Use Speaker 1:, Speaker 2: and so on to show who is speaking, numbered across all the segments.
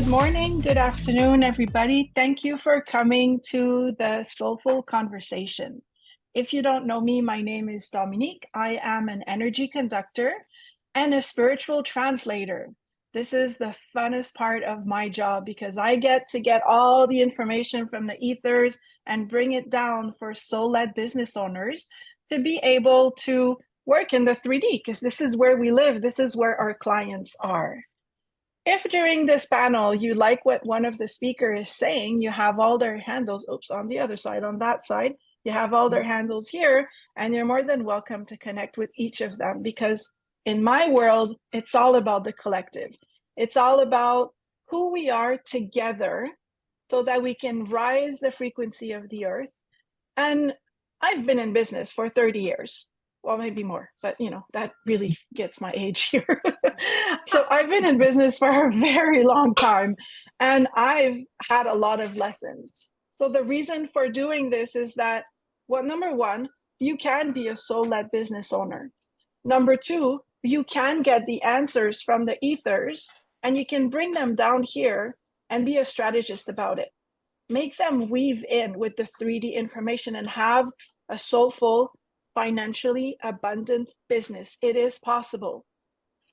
Speaker 1: morning, good afternoon, everybody. Thank you for coming to the Soulful Conversation. If you don't know me, my name is Dominique. I am an energy conductor and a spiritual translator. This is the funnest part of my job because I get to get all the information from the ethers and bring it down for soul-led business owners to be able to work in the 3D, because this is where we live. This is where our clients are. If during this panel you like what one of the speakers is saying, you have all their handles, on the other side, on that side, you have all their handles here, and you're more than welcome to connect with each of them, because in my world, it's all about the collective. It's all about who we are together so that we can rise the frequency of the earth. And I've been in business for 30 years. Well, maybe more, but that really gets my age here. So I've been in business for a very long time, and I've had a lot of lessons. So the reason for doing this is that, well, number one, you can be a soul-led business owner. Number two, you can get the answers from the ethers, and you can bring them down here and be a strategist about it. Make them weave in with the 3D information and have a soulful, financially abundant business. It is possible.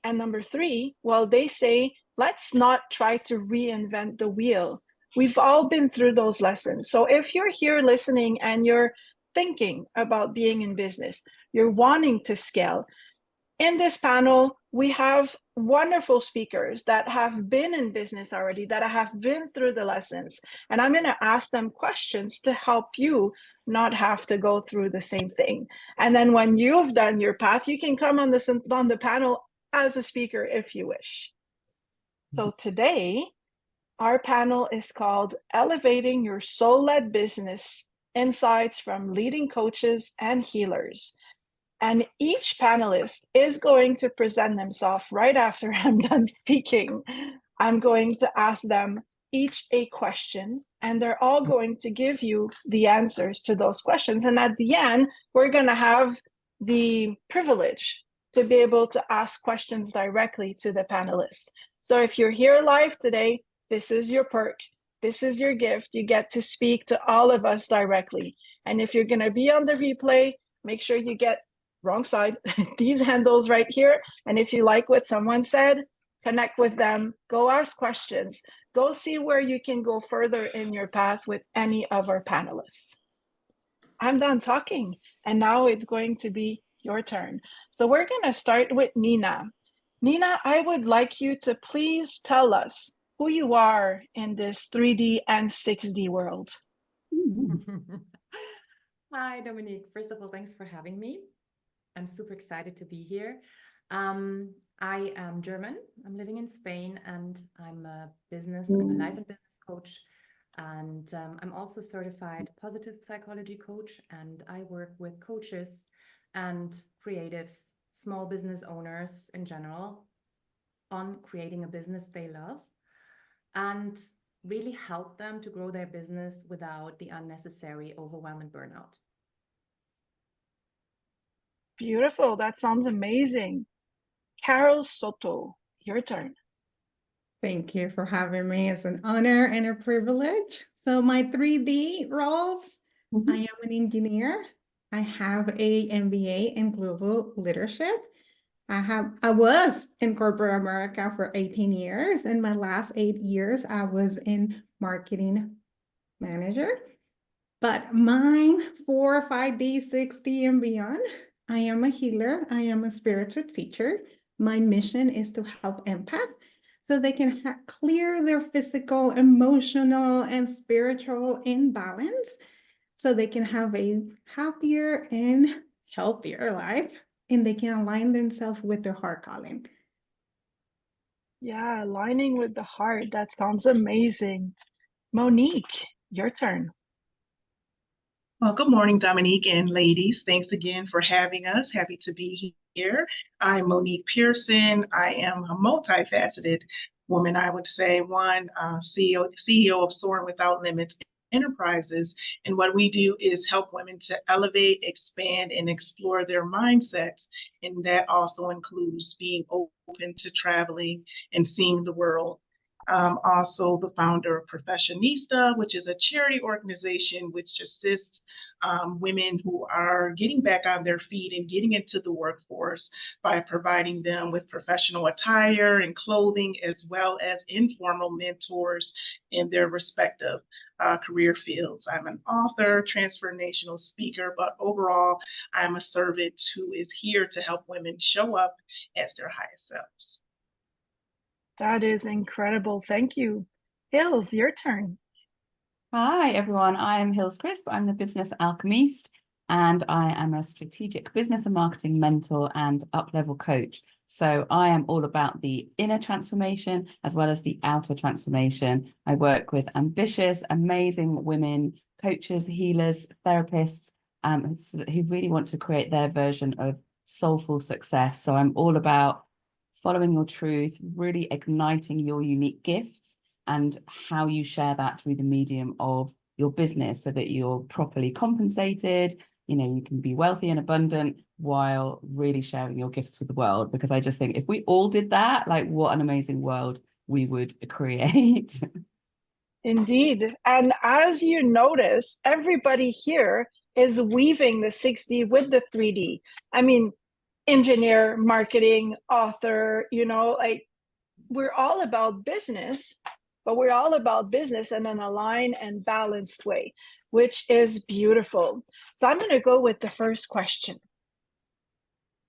Speaker 1: And number three, well, they say, let's not try to reinvent the wheel. We've all been through those lessons. So if you're here listening and you're thinking about being in business, you're wanting to scale, in this panel, we have wonderful speakers that have been in business already, that have been through the lessons. And I'm going to ask them questions to help you not have to go through the same thing. And then when you've done your path, you can come on the panel as a speaker if you wish. So today, our panel is called Elevating Your Soul-Led Business, Insights from Leading Coaches and Healers. And each panelist is going to present themselves right after I'm done speaking. I'm going to ask them each a question, and they're all going to give you the answers to those questions. And at the end, we're going to have the privilege to be able to ask questions directly to the panelists. So if you're here live today, this is your perk. This is your gift. You get to speak to all of us directly. And if you're going to be on the replay, make sure you get wrong side, these handles right here. And if you like what someone said, connect with them, go ask questions, go see where you can go further in your path with any of our panelists. I'm done talking, and now it's going to be your turn. So we're going to start with Nina. Nina, I would like you to please tell us who you are in this 3D and 6D world.
Speaker 2: Hi, Dominique. First of all, thanks for having me. I'm super excited to be here. I am German. I'm living in Spain, and I'm a life and business coach. And I'm also certified positive psychology coach. And I work with coaches and creatives, small business owners in general, on creating a business they love and really help them to grow their business without the unnecessary overwhelm and burnout.
Speaker 1: Beautiful. That sounds amazing. Carol Soto, your turn.
Speaker 3: Thank you for having me. It's an honor and a privilege. So my 3D roles, I am an engineer. I have a MBA in global leadership. I was in corporate America for 18 years. In my last 8 years, I was in marketing manager. But mine 4, 5D, 6D, and beyond, I am a healer. I am a spiritual teacher. My mission is to help empaths so they can clear their physical, emotional, and spiritual imbalance so they can have a happier and healthier life, and they can align themselves with their heart calling.
Speaker 1: Yeah, aligning with the heart. That sounds amazing. Monique, your turn.
Speaker 4: Well, good morning, Dominique and ladies. Thanks again for having us. Happy to be here. I'm Monique Pearson. I am a multifaceted woman, I would say. One, CEO of Soaring Without Limits Enterprises. And what we do is help women to elevate, expand, and explore their mindsets. And that also includes being open to traveling and seeing the world. Also the founder of Professionista, which is a charity organization which assists women who are getting back on their feet and getting into the workforce by providing them with professional attire and clothing, as well as informal mentors in their respective career fields. I'm an author, transformational speaker, but overall, I'm a servant who is here to help women show up as their highest selves.
Speaker 1: That is incredible. Thank you. Hills, your turn.
Speaker 5: Hi, everyone. I am Hills Crisp. I'm the business alchemist, and I am a strategic business and marketing mentor and up-level coach. So I am all about the inner transformation as well as the outer transformation. I work with ambitious, amazing women, coaches, healers, therapists, who really want to create their version of soulful success. So I'm all about following your truth, really igniting your unique gifts and how you share that through the medium of your business so that you're properly compensated, you can be wealthy and abundant while really sharing your gifts with the world. Because I just think if we all did that, like what an amazing world we would create.
Speaker 1: Indeed. And as you notice, everybody here is weaving the 6D with the 3D. I mean, engineer, marketing, author, like we're all about business, but we're all about business in an aligned and balanced way, which is beautiful. So I'm going to go with the first question.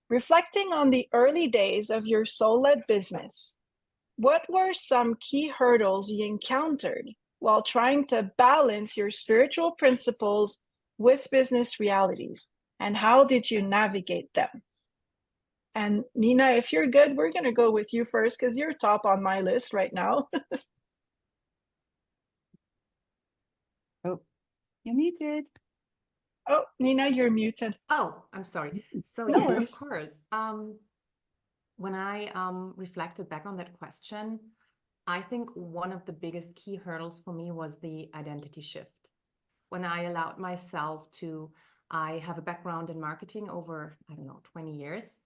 Speaker 1: Reflecting on the early days of your soul-led business, what were some key hurdles you encountered while trying to balance your spiritual principles with business realities, and how did you navigate them? And Nina, if you're good, we're going to go with you first because you're top on my list right now.
Speaker 5: Oh, you're muted.
Speaker 1: Oh, Nina, you're muted.
Speaker 2: Oh, I'm sorry. So
Speaker 1: No
Speaker 2: yes,
Speaker 1: worries.
Speaker 2: of course. When I reflected back on that question, I think one of the biggest key hurdles for me was the identity shift. When I allowed myself to, I have a background in marketing over, 20 years.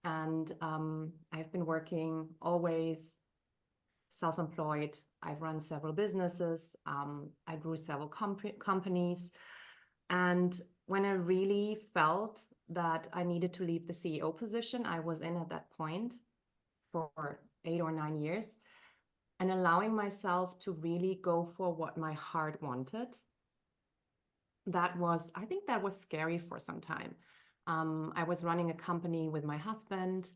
Speaker 2: And I've been working always self-employed. I've run several businesses. I grew several companies. And when I really felt that I needed to leave the CEO position I was in at that point for 8 or 9 years, and allowing myself to really go for what my heart wanted, I think that was scary for some time. I was running a company with my husband,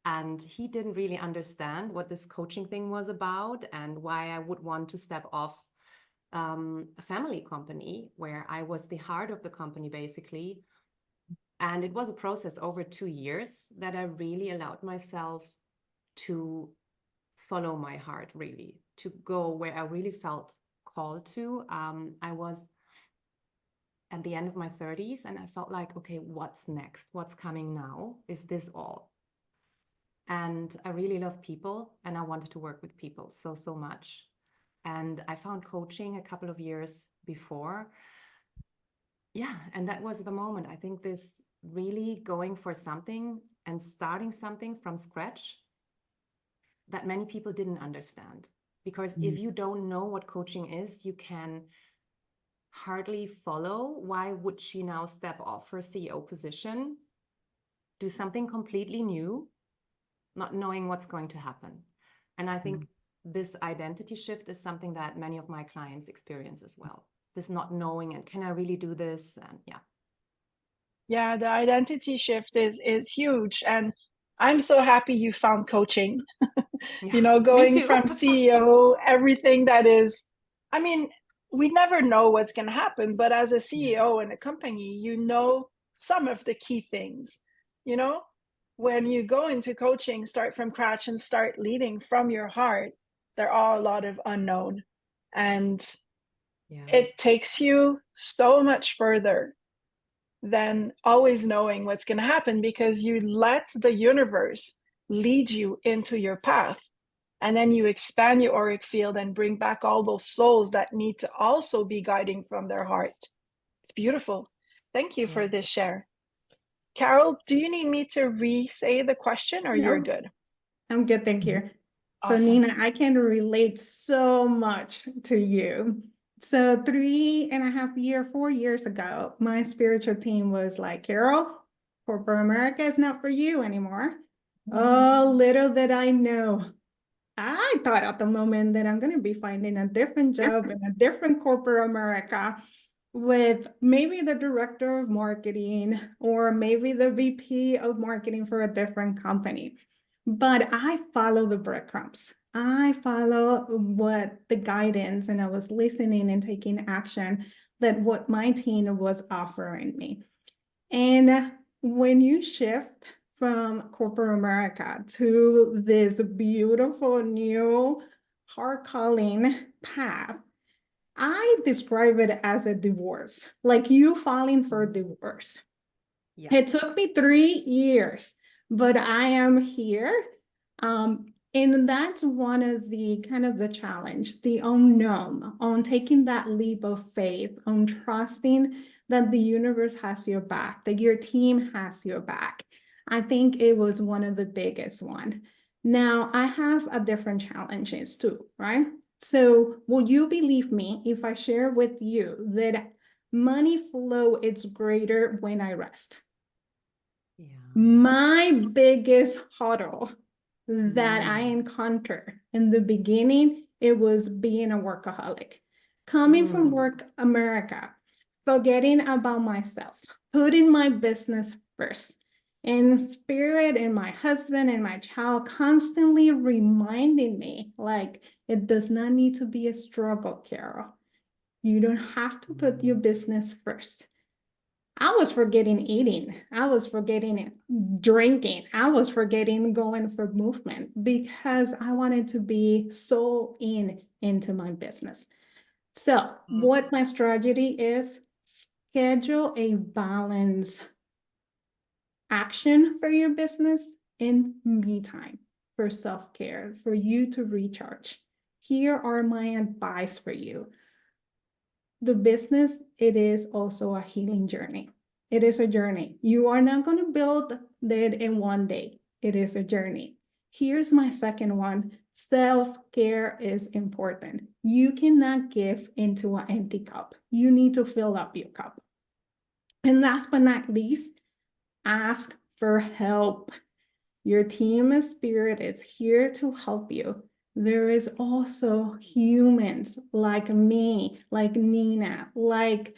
Speaker 2: and he didn't really understand what this coaching thing was about and why I would want to step off a family company where I was the heart of the company, basically. And it was a process over 2 years that I really allowed myself to follow my heart, really, to go where I really felt called to. I was at the end of my 30s and I felt like, okay, what's next? What's coming now? Is this all? And I really love people and I wanted to work with people so much. And I found coaching a couple of years before. Yeah, and that was the moment. I think this really going for something and starting something from scratch that many people didn't understand. Because if you don't know what coaching is, you can hardly follow. Why would she now step off her CEO position, do something completely new, not knowing what's going to happen? And I think this identity shift is something that many of my clients experience as well. This not knowing, and can I really do this? And
Speaker 1: Yeah, the identity shift is huge. And I'm so happy you found coaching. Going from CEO, everything that is, I mean, we never know what's going to happen, but as a CEO in a company, some of the key things, when you go into coaching, start from scratch and start leading from your heart, there are a lot of unknown, and it takes you so much further than always knowing what's going to happen, because you let the universe lead you into your path. And then you expand your auric field and bring back all those souls that need to also be guiding from their heart. It's beautiful. Thank you for this share. Carol, do you need me to re-say the question, or you're good?
Speaker 3: I'm good, thank you. So
Speaker 1: Awesome.
Speaker 3: Nina, I can relate so much to you. So 4 years ago, my spiritual team was like, Carol, corporate America is not for you anymore. Oh, little did I know. I thought at the moment that I'm going to be finding a different job in a different corporate America with maybe the director of marketing or maybe the VP of marketing for a different company. But I follow the breadcrumbs. I follow what the guidance, and I was listening and taking action that what my team was offering me. And when you shift from corporate America to this beautiful new heart calling path, I describe it as a divorce, like you filing for divorce.
Speaker 2: Yeah.
Speaker 3: It took me 3 years, but I am here. And that's one of the kind of the challenge, the unknown, on taking that leap of faith, on trusting that the universe has your back, that your team has your back. I think it was one of the biggest one. Now I have a different challenges too, right? So will you believe me if I share with you that money flow is greater when I rest?
Speaker 2: Yeah.
Speaker 3: My biggest hurdle that I encountered in the beginning, it was being a workaholic. Coming from work America, forgetting about myself, putting my business first. And spirit and my husband and my child constantly reminding me, like, it does not need to be a struggle, Carol. You don't have to put your business first. I was forgetting eating. I was forgetting drinking. I was forgetting going for movement because I wanted to be so into my business. So what my strategy is, schedule a balance action for your business in me time for self-care, for you to recharge. Here are my advice for you. The business, it is also a healing journey. It is a journey. You are not going to build that in one day. It is a journey. Here's my second one. Self-care is important. You cannot give into an empty cup. You need to fill up your cup. And last but not least, ask for help. Your team of spirit is here to help you. There is also humans like me, like Nina, like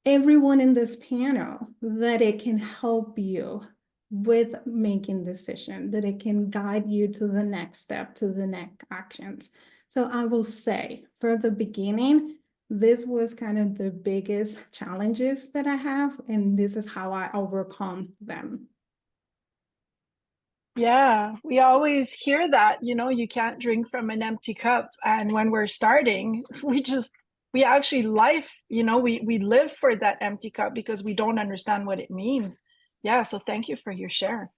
Speaker 3: everyone in this panel that it can help you with making decisions, that it can guide you to the next step, to the next actions. So I will say for the beginning, this was kind of the biggest challenges that I have, and this is how I overcome them.
Speaker 1: Yeah, we always hear that, you can't drink from an empty cup. And when we're starting, we actually we live for that empty cup because we don't understand what it means. Yeah, so thank you for your share.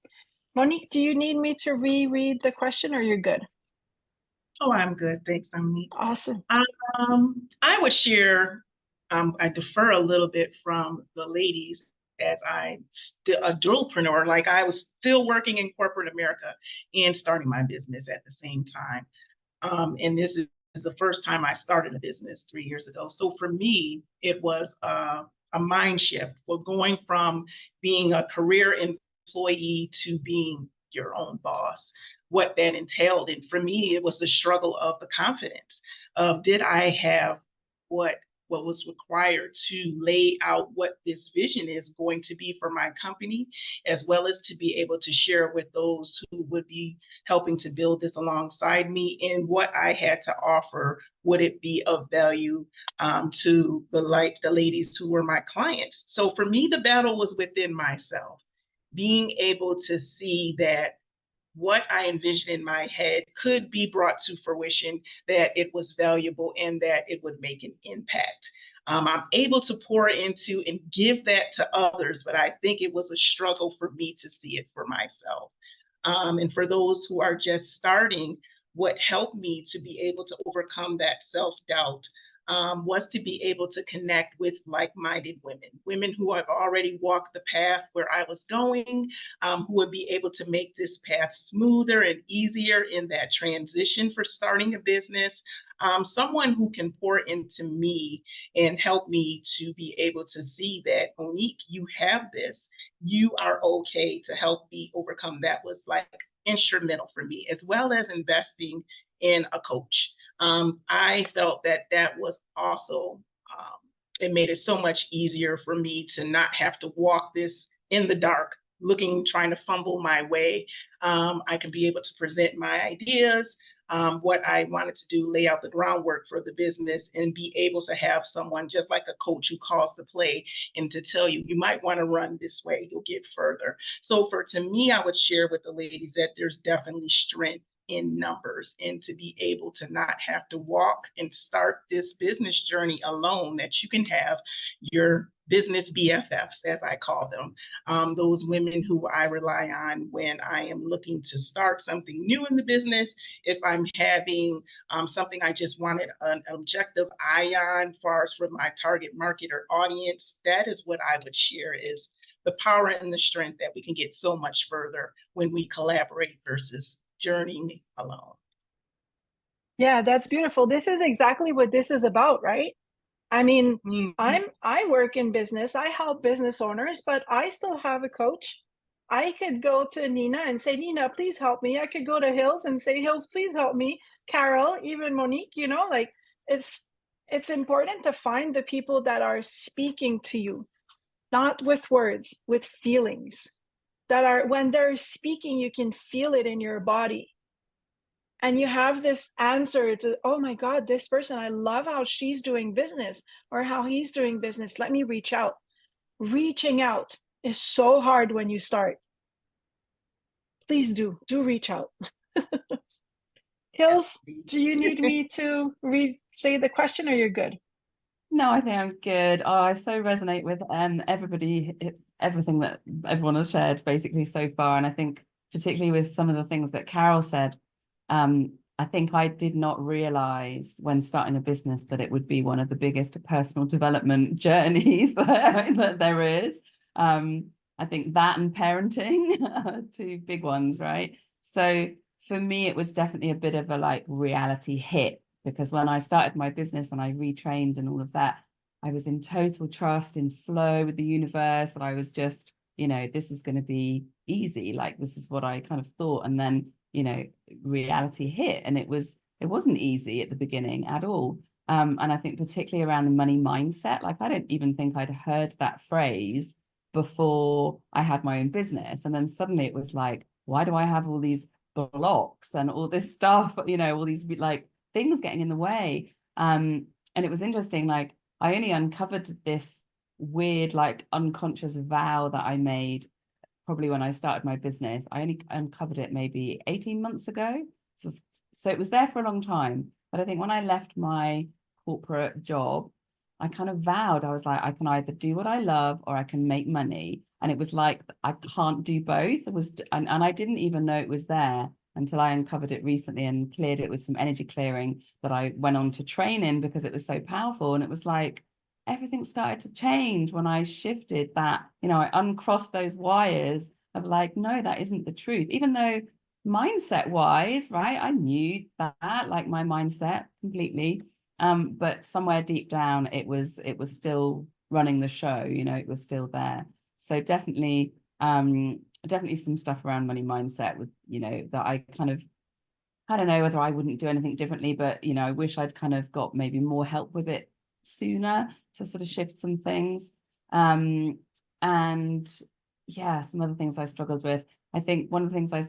Speaker 1: Monique, do you need me to reread the question or you're good?
Speaker 4: Oh, I'm good. Thanks, Dominique.
Speaker 1: Awesome.
Speaker 4: I would share, I defer a little bit from the ladies as I'm still a dualpreneur. Like I was still working in corporate America and starting my business at the same time. And this is the first time I started a business 3 years ago. So for me, it was a mind shift. Well, going from being a career employee to being your own boss, what that entailed. And for me, it was the struggle of the confidence of did I have what was required to lay out what this vision is going to be for my company, as well as to be able to share with those who would be helping to build this alongside me, and what I had to offer, would it be of value to the ladies who were my clients. So for me, the battle was within myself, being able to see that what I envisioned in my head could be brought to fruition, that it was valuable and that it would make an impact. I'm able to pour into and give that to others, but I think it was a struggle for me to see it for myself. And for those who are just starting, what helped me to be able to overcome that self-doubt was to be able to connect with like-minded women who have already walked the path where I was going, who would be able to make this path smoother and easier in that transition for starting a business. Someone who can pour into me and help me to be able to see that, Monique, you have this, you are okay, to help me overcome. That was like instrumental for me, as well as investing in a coach. I felt that that was also, it made it so much easier for me to not have to walk this in the dark, trying to fumble my way. I can be able to present my ideas, what I wanted to do, lay out the groundwork for the business, and be able to have someone just like a coach who calls the play and to tell you, you might want to run this way, you'll get further. So to me, I would share with the ladies that there's definitely strength in numbers, and to be able to not have to walk and start this business journey alone, that you can have your business BFFs, as I call them, those women who I rely on when I am looking to start something new in the business. If I'm having something I just wanted an objective eye on, as far as for my target market or audience, that is what I would share, is the power and the strength that we can get so much further when we collaborate versus journeying alone.
Speaker 1: Yeah, that's beautiful. This is exactly what this is about, right? I mean, I work in business, I help business owners, but I still have a coach. I could go to Nina and say, Nina, please help me. I could go to Hills and say, Hills, please help me. Carol, even Monique, like it's important to find the people that are speaking to you, not with words, with feelings, that are, when they're speaking, you can feel it in your body. And you have this answer to, oh my God, this person, I love how she's doing business or how he's doing business. Let me reach out. Reaching out is so hard when you start. Please do reach out. Hills, do you need me to say the question, or you're good?
Speaker 5: No, I think I'm good. Oh, I so resonate with everything that everyone has shared basically so far. And I think particularly with some of the things that Carol said, I think I did not realize when starting a business that it would be one of the biggest personal development journeys that there is. I think that and parenting are two big ones, right? So for me, it was definitely a bit of a like reality hit, because when I started my business and I retrained and all of that, I was in total trust, in flow with the universe, and I was just, this is going to be easy. Like, this is what I kind of thought. And then, reality hit, and it wasn't easy at the beginning at all. And I think particularly around the money mindset, like I don't even think I'd heard that phrase before I had my own business. And then suddenly it was like, why do I have all these blocks and all this stuff, all these like things getting in the way? And it was interesting, like I only uncovered this weird, like unconscious vow that I made probably when I started my business. I only uncovered it maybe 18 months ago. So it was there for a long time. But I think when I left my corporate job, I kind of vowed, I was like, I can either do what I love or I can make money. And it was like, I can't do both. And I didn't even know it was there until I uncovered it recently and cleared it with some energy clearing that I went on to train in, because it was so powerful. And it was like, everything started to change when I shifted that, I uncrossed those wires of like, no, that isn't the truth. Even though mindset wise, right, I knew that, like my mindset completely. But somewhere deep down, it was still running the show, it was still there. So definitely some stuff around money mindset with, that I kind of, I don't know whether I wouldn't do anything differently, but, I wish I'd kind of got maybe more help with it sooner to sort of shift some things. And yeah, some other things I struggled with. I think one of the things I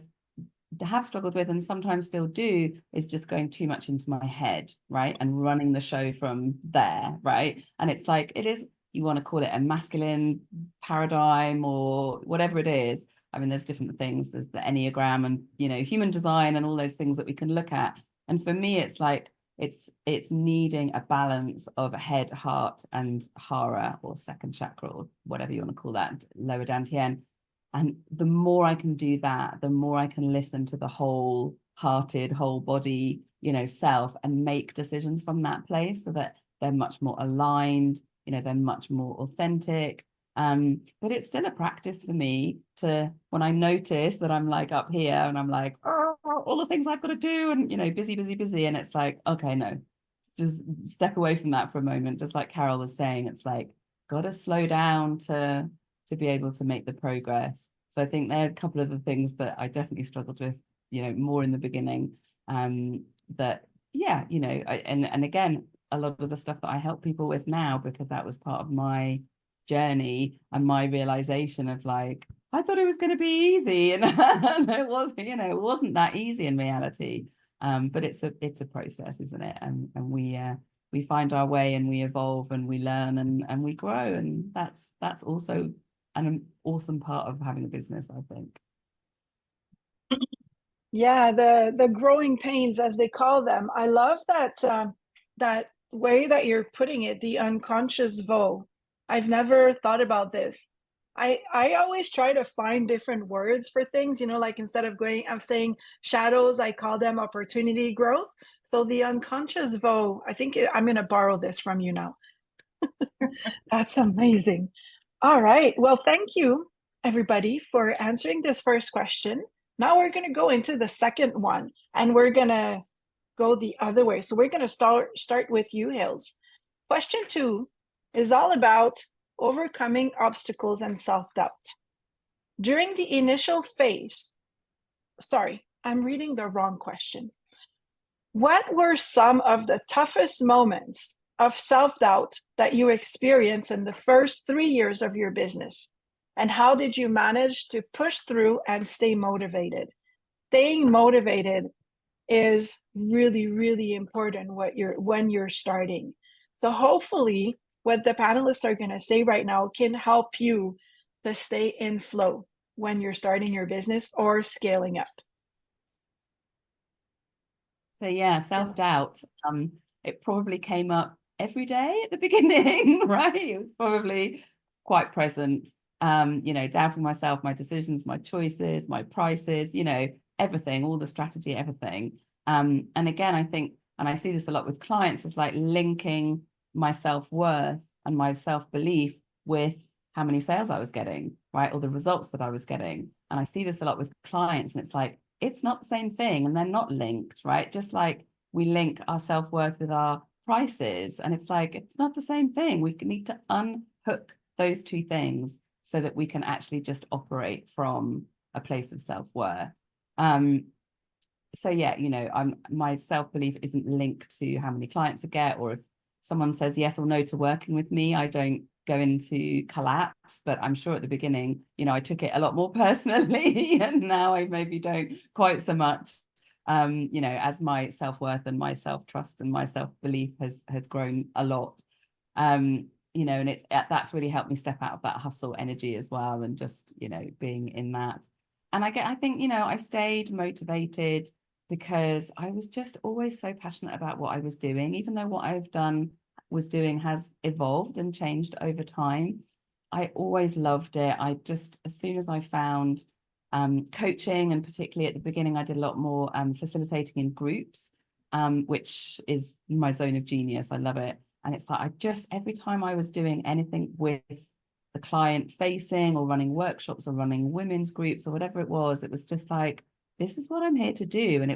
Speaker 5: have struggled with and sometimes still do is just going too much into my head, right? And running the show from there, right? And it's like, it is, you want to call it a masculine paradigm or whatever it is. I mean, there's different things. There's the Enneagram and, human design and all those things that we can look at. And for me, it's like, it's needing a balance of head, heart, and hara, or second chakra, or whatever you want to call that, lower dantian. And the more I can do that, the more I can listen to the whole-hearted, whole body, self, and make decisions from that place, so that they're much more aligned, you know, they're much more authentic. But it's still a practice for me to, when I notice that I'm like up here and I'm like, oh, all the things I've got to do and, you know, busy, and it's like, okay, no, just step away from that for a moment. Just like Carol was saying, it's like, got to slow down to be able to make the progress. So I think there are a couple of the things that I definitely struggled with, you know, more in the beginning, that, yeah, you know, and again, a lot of the stuff that I help people with now, because that was part of my journey and my realization of like, I thought it was going to be easy, and it was, you know, it wasn't that easy in reality. But it's a process, isn't it? And we find our way and we evolve and we learn and we grow, and that's also an awesome part of having a business, I think.
Speaker 1: Yeah, the growing pains, as they call them. I love that that way that you're putting it, the unconscious vow. I've never thought about this. I always try to find different words for things, you know, like instead of saying shadows, I call them opportunity growth. So the unconscious vow, I think I'm going to borrow this from you now. That's amazing. All right. Well, thank you, everybody, for answering this first question. Now we're going to go into the second one, and we're going to go the other way. So we're going to start with you, Hills. Question 2 is all about overcoming obstacles and self-doubt. During the initial phase, sorry, I'm reading the wrong question. What were some of the toughest moments of self-doubt that you experienced in the first 3 years of your business? And how did you manage to push through and stay motivated? Staying motivated is really, really important when you're starting. So hopefully what the panelists are going to say right now can help you to stay in flow when you're starting your business or scaling up.
Speaker 5: So yeah, self-doubt, it probably came up every day at the beginning, right? It was probably quite present, you know, doubting myself, my decisions, my choices, my prices, you know, everything, all the strategy, everything. And again, I think, and I see this a lot with clients, is like linking my self-worth and my self-belief with how many sales I was getting, right? Or the results that I was getting. And I see this a lot with clients, and it's like, it's not the same thing, and they're not linked, right? Just like we link our self-worth with our prices, and it's like, it's not the same thing. We need to unhook those two things so that we can actually just operate from a place of self-worth. So yeah, you know, my self-belief isn't linked to how many clients I get, or if someone says yes or no to working with me, I don't go into collapse. But I'm sure at the beginning, you know, I took it a lot more personally, and now I maybe don't quite so much, you know, as my self-worth and my self-trust and my self-belief has grown a lot. You know, and that's really helped me step out of that hustle energy as well, and just, you know, being in that. And I think, you know, I stayed motivated because I was just always so passionate about what I was doing, even though what I've was doing has evolved and changed over time. I always loved it. I just, as soon as I found coaching, and particularly at the beginning, I did a lot more facilitating in groups, which is my zone of genius. I love it. And it's like, every time I was doing anything with the client facing or running workshops or running women's groups or whatever it was just like, this is what I'm here to do. And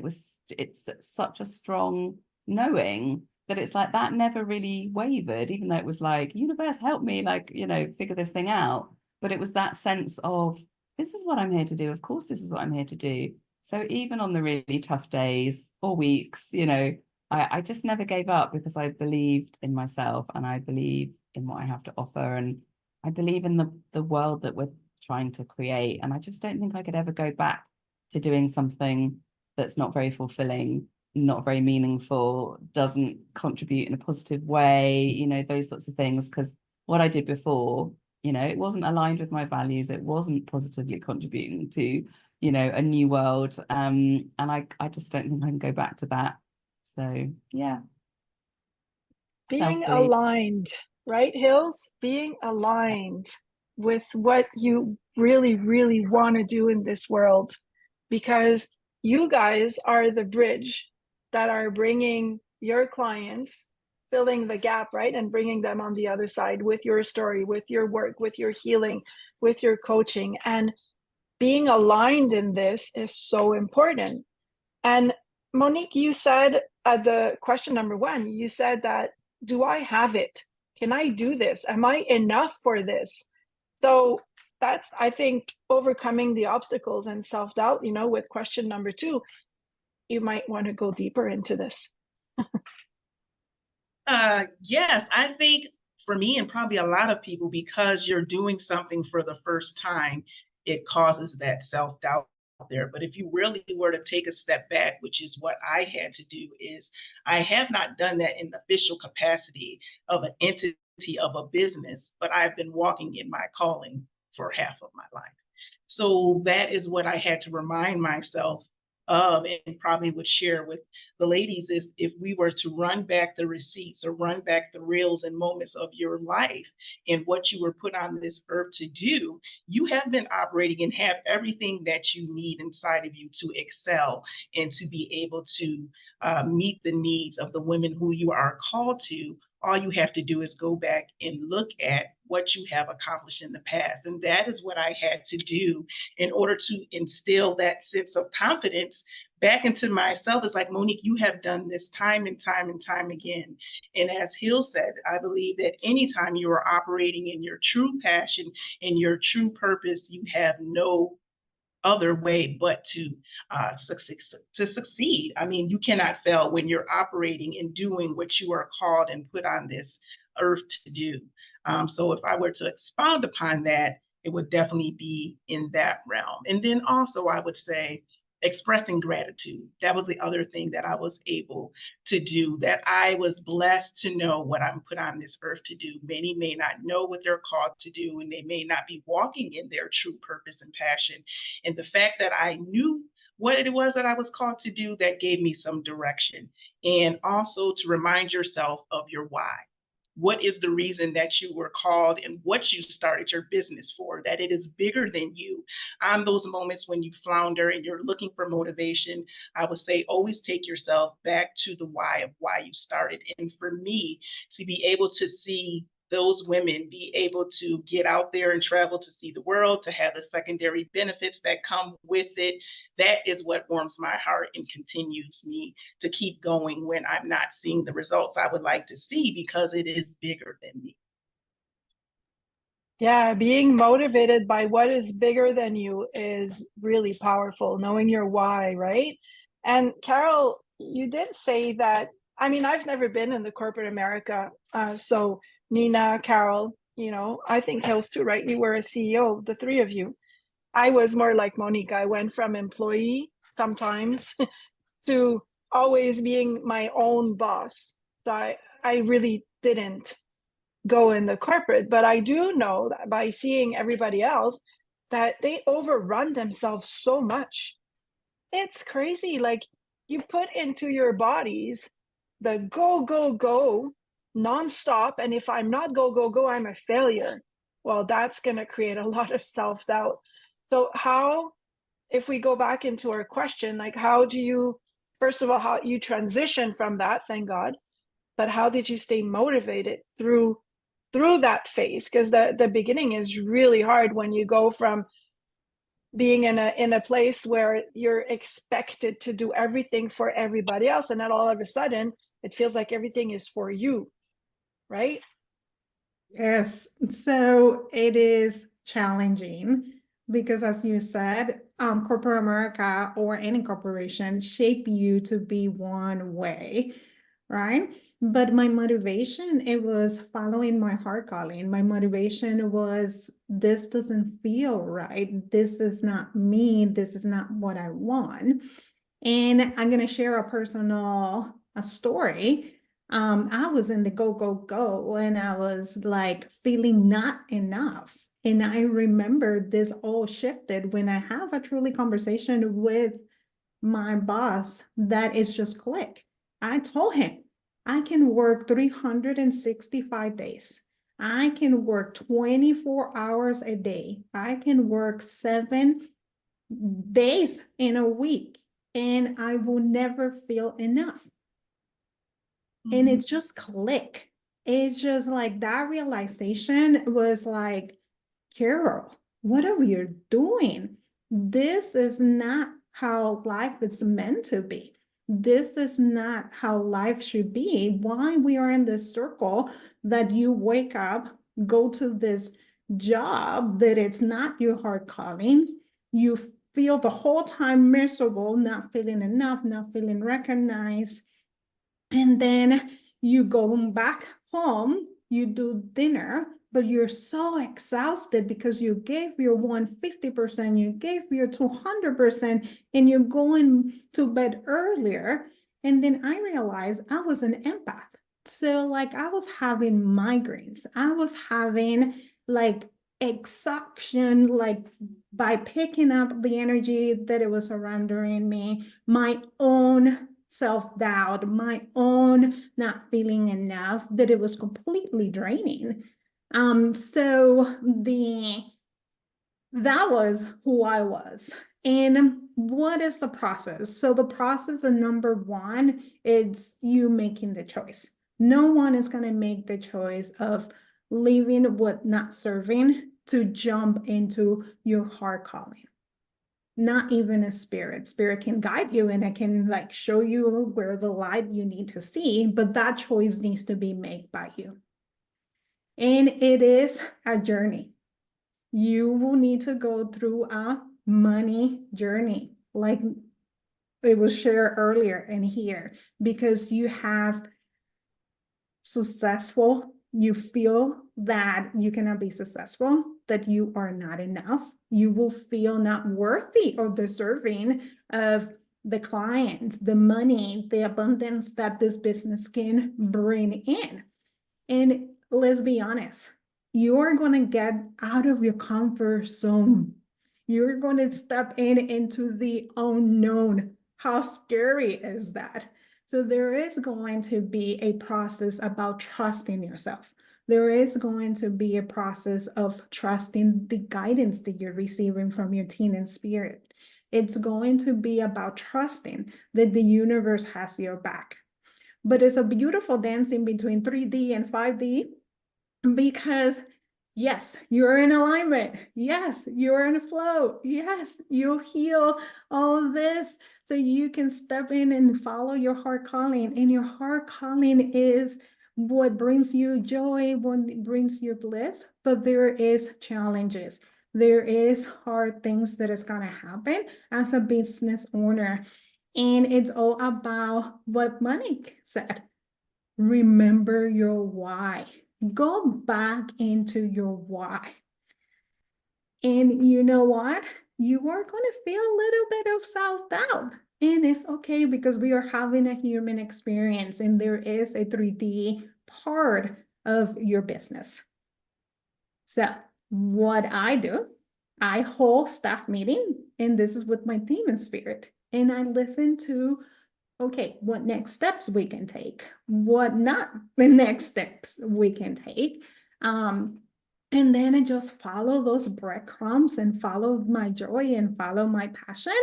Speaker 5: it's such a strong knowing that it's like, that never really wavered, even though it was like, universe, help me, like, you know, figure this thing out. But it was that sense of, this is what I'm here to do. Of course, this is what I'm here to do. So even on the really tough days or weeks, you know, I just never gave up, because I believed in myself, and I believe in what I have to offer, and I believe in the world that we're trying to create. And I just don't think I could ever go back to doing something that's not very fulfilling, not very meaningful, doesn't contribute in a positive way, you know, those sorts of things. Because what I did before, you know, it wasn't aligned with my values. It wasn't positively contributing to, you know, a new world. And I just don't think I can go back to that. So yeah.
Speaker 1: Being aligned, right, Hills? Being aligned with what you really, really want to do in this world, because you guys are the bridge that are bringing your clients filling the gap, right? And bringing them on the other side with your story, with your work, with your healing, with your coaching. And being aligned in this is so important. And Monique, you said at the question number 1, you said that, do I have it? Can I do this? Am I enough for this? So that's, I think, overcoming the obstacles and self-doubt, with question number 2, you might want to go deeper into this.
Speaker 4: Yes, I think for me and probably a lot of people, because you're doing something for the first time, it causes that self-doubt there. But if you really were to take a step back, which is what I had to do, is I have not done that in the official capacity of an entity of a business, but I've been walking in my calling for half of my life. So that is what I had to remind myself of, and probably would share with the ladies, is if we were to run back the receipts or run back the reels and moments of your life and what you were put on this earth to do, you have been operating and have everything that you need inside of you to excel and to be able to meet the needs of the women who you are called to. All you have to do is go back and look at what you have accomplished in the past. And that is what I had to do in order to instill that sense of confidence back into myself. It's like, Monique, you have done this time and time and time again. And as Hill said, I believe that anytime you are operating in your true passion and your true purpose, you have no other way but to succeed. I mean, you cannot fail when you're operating and doing what you are called and put on this earth to do. So if I were to expound upon that, it would definitely be in that realm. And then also I would say expressing gratitude. That was the other thing that I was able to do, that I was blessed to know what I'm put on this earth to do. Many may not know what they're called to do, and they may not be walking in their true purpose and passion. And the fact that I knew what it was that I was called to do, that gave me some direction. And also to remind yourself of your why. What is the reason that you were called and what you started your business for, that it is bigger than you. On those moments when you flounder and you're looking for motivation, I would say always take yourself back to the why of why you started. And for me, to be able to see those women be able to get out there and travel to see the world, to have the secondary benefits that come with it, that is what warms my heart and continues me to keep going when I'm not seeing the results I would like to see, because it is bigger than me.
Speaker 1: Yeah, being motivated by what is bigger than you is really powerful, knowing your why, right? And Carol, you did say that, I mean, I've never been in the corporate America. So Nina, Carol, I think Hills too, right? You were a CEO, the three of you. I was more like Monique. I went from employee sometimes to always being my own boss. So I really didn't go in the corporate, but I do know that by seeing everybody else that they overrun themselves so much. It's crazy. Like, you put into your bodies the go, go, go nonstop. And if I'm not go, go, go, I'm a failure. Well, that's going to create a lot of self-doubt. So how, if we go back into our question, like, how do you, first of all, how you transition from that, thank God, but how did you stay motivated through that phase? Because the beginning is really hard when you go from being in a place where you're expected to do everything for everybody else, and then all of a sudden it feels like everything is for you, right?
Speaker 3: Yes, so it is challenging because, as you said, corporate America or any corporation shape you to be one way, right? But my motivation, it was following my heart calling. My motivation was, this doesn't feel right. This is not me. This is not what I want. And I'm going to share a personal story. I was in the go, go, go, and I was like feeling not enough. And I remember this all shifted when I have a truly conversation with my boss that is just click. I told him, I can work 365 days. I can work 24 hours a day. I can work 7 days in a week, and I will never feel enough. and it just clicked. It's just like that realization was like, Carol, what are you doing? This is not how life is meant to be. This is not how life should be. Why we are in this circle that you wake up, go to this job that it's not your heart calling. You feel the whole time miserable, not feeling enough, not feeling recognized. And then you go back home, you do dinner, but you're so exhausted because you gave your 150%, you gave your 200%, and you're going to bed earlier. And then I realized I was an empath. So like I was having migraines. I was having like exhaustion, like by picking up the energy that it was surrounding me, my own self-doubt, my own not feeling enough, that it was completely draining. So that was who I was. And what is the process? So the process of number one is you making the choice. No one is going to make the choice of leaving what not serving to jump into your heart calling. Not even a spirit. Spirit can guide you and it can like show you where the light you need to see, but that choice needs to be made by you. And it is a journey. You will need to go through a money journey, like it was shared earlier in here, because you have successful, you feel that you cannot be successful, that you are not enough, you will feel not worthy or deserving of the clients, the money, the abundance that this business can bring in. And let's be honest, you're going to get out of your comfort zone. You're going to step into the unknown. How scary is that? So there is going to be a process about trusting yourself. There is going to be a process of trusting the guidance that you're receiving from your team and spirit. It's going to be about trusting that the universe has your back. But it's a beautiful dancing between 3D and 5D, because yes, you're in alignment. Yes, you're in flow. Yes, you heal all this so you can step in and follow your heart calling. And your heart calling is what brings you joy, what brings you bliss. But there is challenges. There is hard things that is going to happen as a business owner. And it's all about what Monique said. Remember your why. Go back into your why. And you know what? You are going to feel a little bit of self-doubt. And it's okay, because we are having a human experience and there is a 3D part of your business. So what I do, I hold staff meeting, and this is with my team and spirit. And I listen to, okay, what next steps we can take, what not the next steps we can take. And then I just follow those breadcrumbs and follow my joy and follow my passion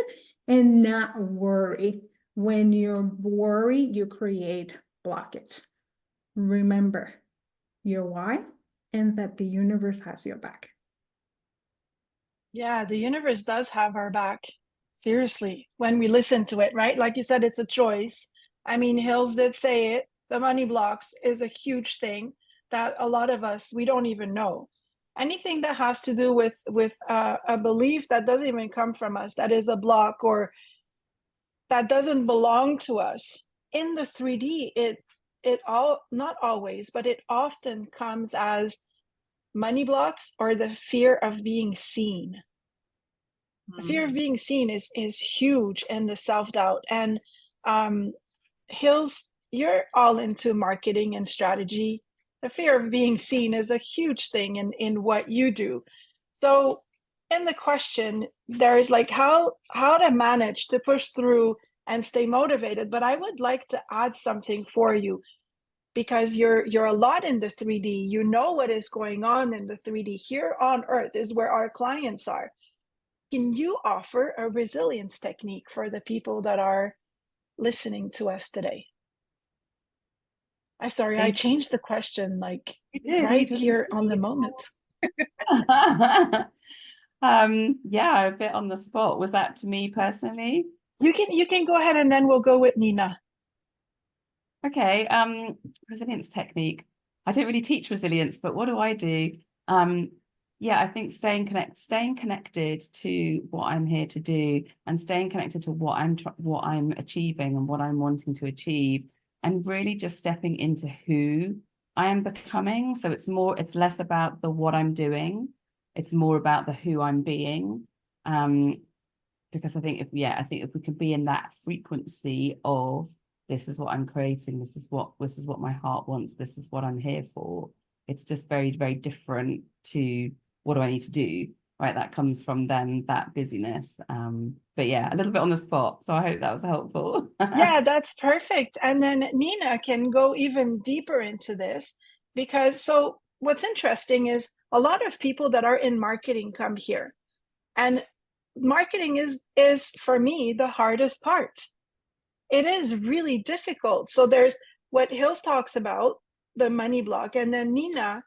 Speaker 3: and not worry. When you worry, you create blockage. Remember your why and that the universe has your back.
Speaker 1: Yeah, the universe does have our back. Seriously, when we listen to it, right? Like you said, it's a choice. I mean, Hills did say it. The money blocks is a huge thing that a lot of us, we don't even know. Anything that has to do with a belief that doesn't even come from us, that is a block or that doesn't belong to us. In the 3D, it all, not always, but it often comes as money blocks or the fear of being seen. The fear of being seen is huge, and the self-doubt. And Hills, you're all into marketing and strategy. The fear of being seen is a huge thing in what you do. So in the question, there is like how to manage to push through and stay motivated. But I would like to add something for you, because you're a lot in the 3D. You know what is going on in the 3D. Here on Earth is where our clients are. Can you offer a resilience technique for the people that are listening to us today? Sorry, I changed the question like
Speaker 5: You did,
Speaker 1: right
Speaker 5: you
Speaker 1: here
Speaker 5: did.
Speaker 1: on the moment.
Speaker 5: Yeah, a bit on the spot. Was that to me personally?
Speaker 1: You can go ahead and then we'll go with Nina.
Speaker 5: Okay, resilience technique. I don't really teach resilience, but what do I do? Yeah, I think staying connected to what I'm here to do, and staying connected to what I'm achieving and what I'm wanting to achieve, and really just stepping into who I am becoming. So it's less about the what I'm doing, it's more about the who I'm being. Because I think if we can be in that frequency of this is what I'm creating, this is what my heart wants, this is what I'm here for, it's just very, very different to what do I need to do, right? That comes from then that busyness. But yeah, a little bit on the spot. So I hope that was helpful.
Speaker 1: Yeah, that's perfect. And then Nina can go even deeper into this because so what's interesting is a lot of people that are in marketing come here. And marketing is for me the hardest part. It is really difficult. So there's what Hills talks about, the money block, and then Nina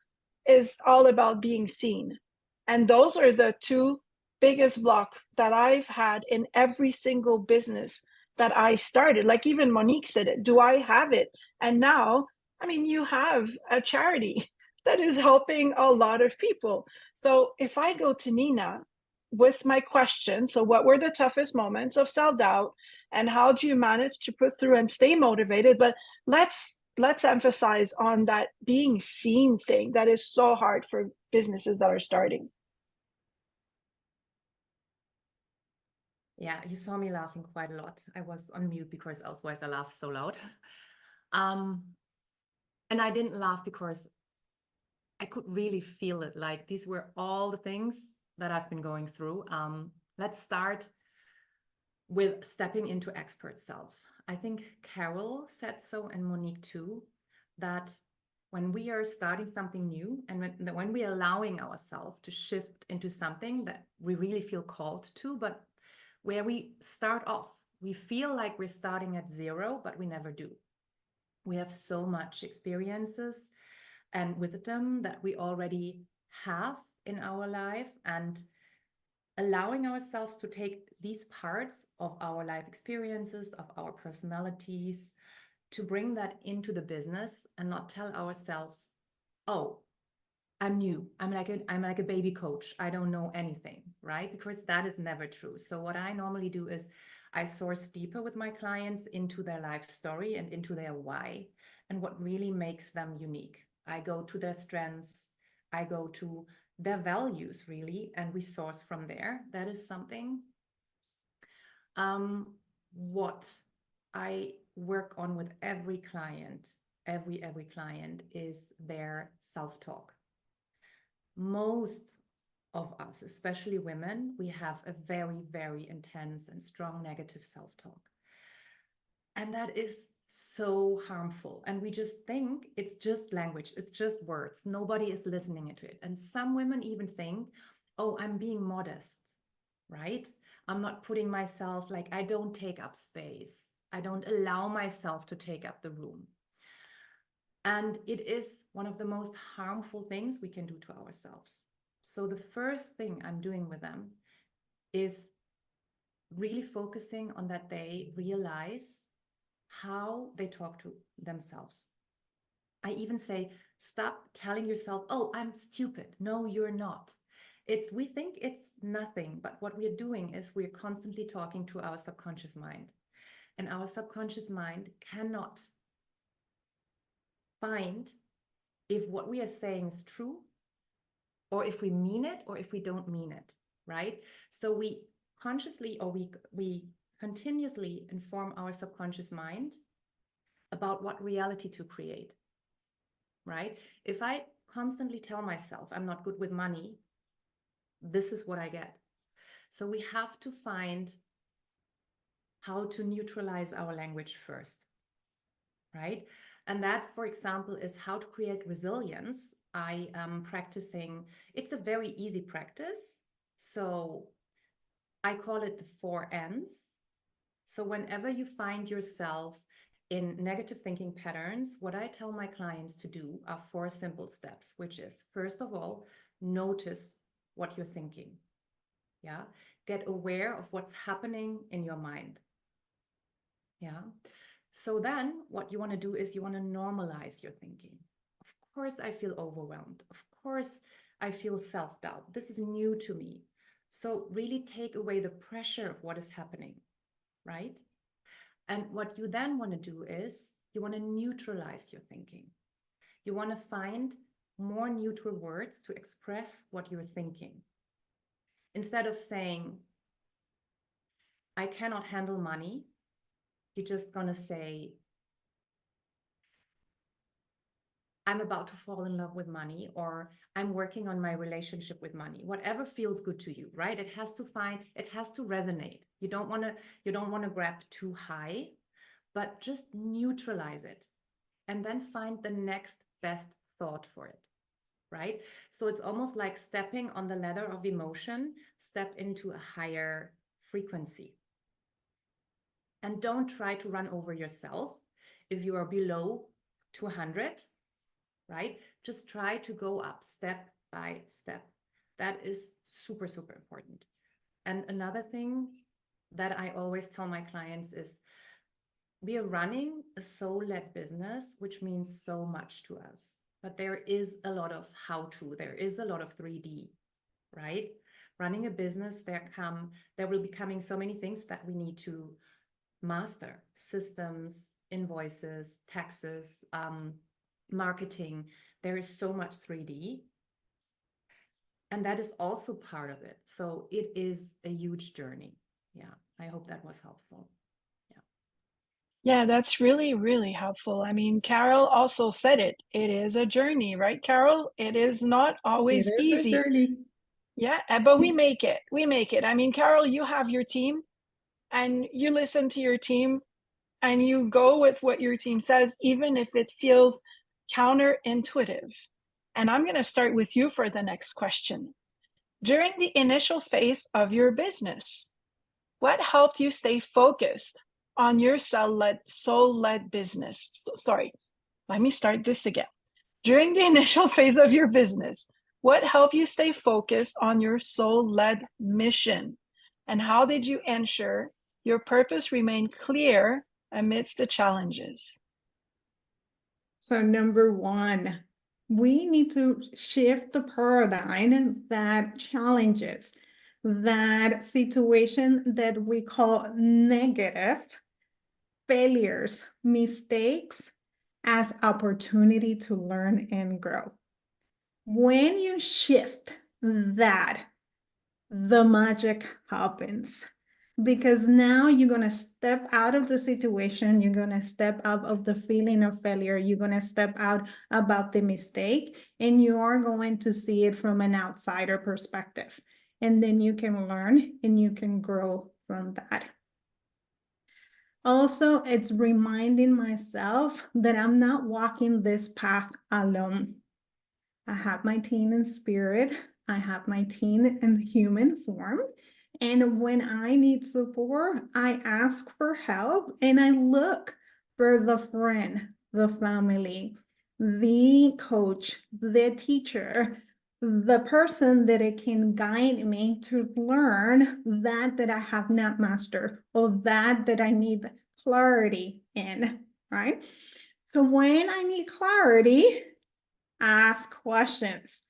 Speaker 1: is all about being seen. And those are the two biggest block that I've had in every single business that I started. Like even Monique said it, do I have it? And now, I mean, you have a charity that is helping a lot of people. So if I go to Nina with my question, so what were the toughest moments of self-doubt and how do you manage to put through and stay motivated? But let's emphasize on that being seen thing that is so hard for businesses that are starting.
Speaker 2: Yeah, you saw me laughing quite a lot. I was on mute because otherwise I laugh so loud. And I didn't laugh because I could really feel it. Like these were all the things that I've been going through. Let's start with stepping into expert self. I think Carol said so, and Monique too, that when we are starting something new and when we are allowing ourselves to shift into something that we really feel called to, but where we start off, we feel like we're starting at zero, but we never do. We have so much experiences and wisdom that we already have in our life, and allowing ourselves to take these parts of our life experiences, of our personalities, to bring that into the business and not tell ourselves, oh, I'm new. I'm like a baby coach. I don't know anything, right? Because that is never true. So what I normally do is I source deeper with my clients into their life story and into their why and what really makes them unique. I go to their strengths. I go to their values really, and we source from there. That is something. What I work on with every client, every client, is their self-talk. Most of us, especially women, we have a very, very intense and strong negative self-talk. And that is so harmful. And we just think it's just language, it's just words. Nobody is listening to it. And some women even think, oh, I'm being modest, right? I'm not putting myself, like, I don't take up space. I don't allow myself to take up the room. And it is one of the most harmful things we can do to ourselves. So the first thing I'm doing with them is really focusing on that they realize how they talk to themselves. I even say, stop telling yourself, oh, I'm stupid. No, you're not. We think it's nothing, but what we're doing is we're constantly talking to our subconscious mind. And our subconscious mind cannot find if what we are saying is true, or if we mean it, or if we don't mean it, right? So we consciously, or we continuously inform our subconscious mind about what reality to create, right? If I constantly tell myself I'm not good with money, this is what I get. So we have to find how to neutralize our language first, right? And that, for example, is how to create resilience. I am practicing, it's a very easy practice. So I call it the 4 N's. So whenever you find yourself in negative thinking patterns, what I tell my clients to do are 4 simple steps, which is, first of all, notice what you're thinking. Yeah. Get aware of what's happening in your mind. Yeah. So then what you want to do is you want to normalize your thinking. Of course, I feel overwhelmed. Of course, I feel self-doubt. This is new to me. So really take away the pressure of what is happening, right? And what you then want to do is you want to neutralize your thinking. You want to find more neutral words to express what you're thinking. Instead of saying, I cannot handle money, you're just going to say, I'm about to fall in love with money, or I'm working on my relationship with money. Whatever feels good to you, right? It has to resonate. You don't want to grab too high, but just neutralize it and then find the next best thought for it, right? So it's almost like stepping on the ladder of emotion, step into a higher frequency. And don't try to run over yourself if you are below 200, right? Just try to go up step by step. That is super, super important. And another thing that I always tell my clients is, we are running a soul-led business, which means so much to us. But there is a lot of how-to, there is a lot of 3D, right? Running a business, there will be coming so many things that we need to master: systems, invoices, taxes, marketing. There is so much 3D. And that is also part of it. So it is a huge journey. Yeah, I hope that was helpful.
Speaker 1: Yeah, that's really, really helpful. I mean, Carol also said it. It is a journey, right, Carol? It is not always
Speaker 3: It is a
Speaker 1: easy.
Speaker 3: journey.
Speaker 1: Yeah, but we make it. We make it. I mean, Carol, you have your team and you listen to your team and you go with what your team says, even if it feels counterintuitive. And I'm going to start with you for the next question. During the initial phase of your business, what helped you stay focused on your soul-led business? Sorry, let me start this again. During the initial phase of your business, what helped you stay focused on your soul-led mission? And how did you ensure your purpose remained clear amidst the challenges?
Speaker 3: So number 1, we need to shift the paradigm that challenges, that situation that we call negative, failures, mistakes, as opportunity to learn and grow. When you shift that, the magic happens. Because now you're going to step out of the situation, you're going to step out of the feeling of failure, you're going to step out about the mistake, and you are going to see it from an outsider perspective. And then you can learn and you can grow from that. Also, it's reminding myself that I'm not walking this path alone. I have my team in spirit, I have my team in human form. And when I need support, I ask for help and I look for the friend, the family, the coach, the teacher, the person that it can guide me to learn that I have not mastered, or that I need clarity in, right? So when I need clarity, ask questions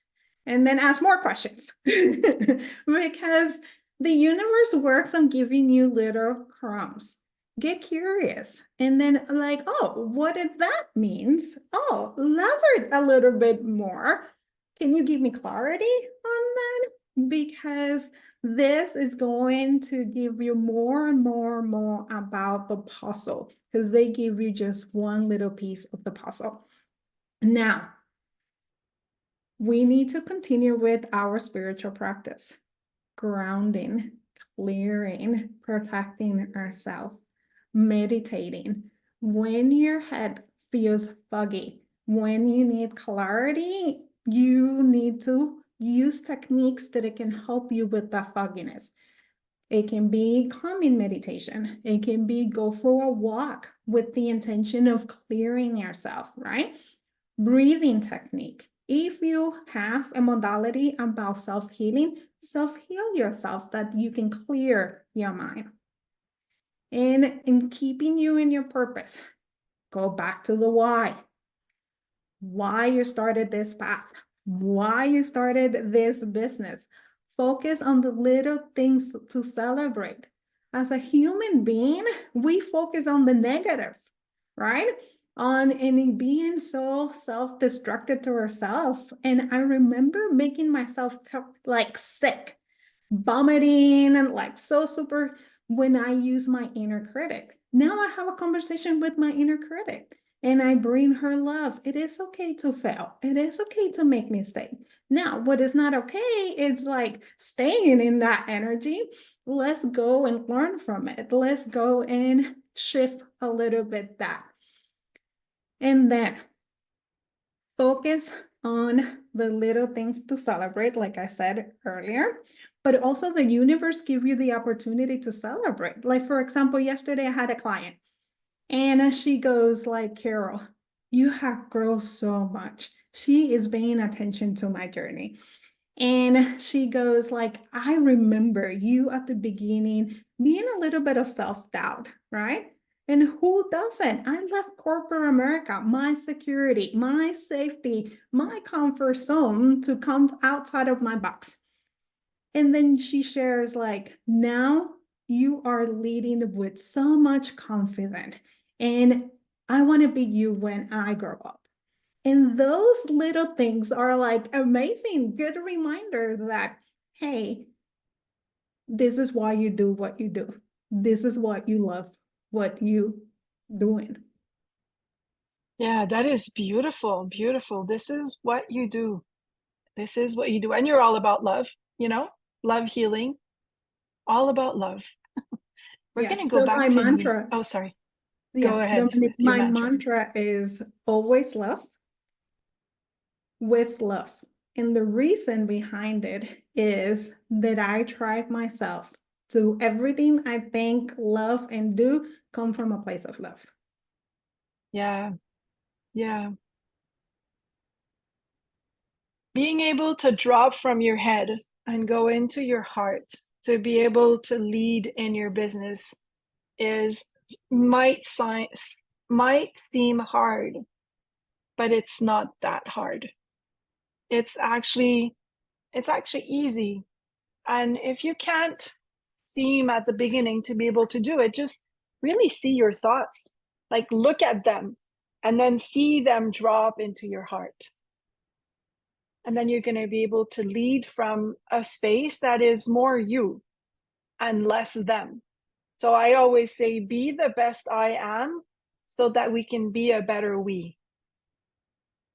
Speaker 3: and then ask more questions because the universe works on giving you little crumbs. Get curious and then like, oh, what did that mean? Oh, elaborate a little bit more. Can you give me clarity on that? Because this is going to give you more and more about the puzzle, because they give you just one little piece of the puzzle. Now, we need to continue with our spiritual practice, grounding, clearing, protecting ourselves, meditating. When your head feels foggy, when you need clarity, you need to use techniques that it can help you with that fogginess. It can be calming meditation. It can be go for a walk with the intention of clearing yourself, right? Breathing technique. If you have a modality about self-healing, self-heal yourself that you can clear your mind. And in keeping you in your purpose, go back to the why. Why you started this path, why you started this business. Focus on the little things to celebrate. As a human being, we focus on the negative, right? On and being so self-destructive to ourselves. And I remember making myself like sick, vomiting, and like so super when I use my inner critic. Now I have a conversation with my inner critic. And I bring her love. It is okay to fail. It is okay to make mistakes. Now, what is not okay is like staying in that energy. Let's go and learn from it. Let's go and shift a little bit that. And then focus on the little things to celebrate, like I said earlier, but also the universe give you the opportunity to celebrate. Like, for example, yesterday I had a client. And she goes like, Carol, you have grown so much. She is paying attention to my journey. And she goes like, I remember you at the beginning being a little bit of self-doubt, right? And who doesn't? I left corporate America, my security, my safety, my comfort zone to come outside of my box. And then she shares like, now you are leading with so much confidence. And I want to be you when I grow up. And those little things are like amazing, good reminder that, hey, this is why you do what you do. This is what you love, what you doing.
Speaker 1: Yeah, that is beautiful, beautiful. This is what you do. This is what you do. And you're all about love, you know, love healing, all about love. We're going to
Speaker 3: Yes,
Speaker 1: go
Speaker 3: so
Speaker 1: back
Speaker 3: my
Speaker 1: to
Speaker 3: mantra,
Speaker 1: Oh, sorry. Go
Speaker 3: yeah,
Speaker 1: ahead
Speaker 3: Dominique,
Speaker 1: with your
Speaker 3: my
Speaker 1: mantra.
Speaker 3: mantra is always love with love. And the reason behind it is that I drive myself to everything I think, love, and do come from a place of love.
Speaker 1: Yeah. Yeah. Being able to drop from your head and go into your heart to be able to lead in your business might seem hard, but it's not that hard. It's actually easy. And if you can't seem at the beginning to be able to do it, just really see your thoughts, like look at them and then see them drop into your heart. And then you're going to be able to lead from a space that is more you and less them. So I always say, be the best I am so that we can be a better we.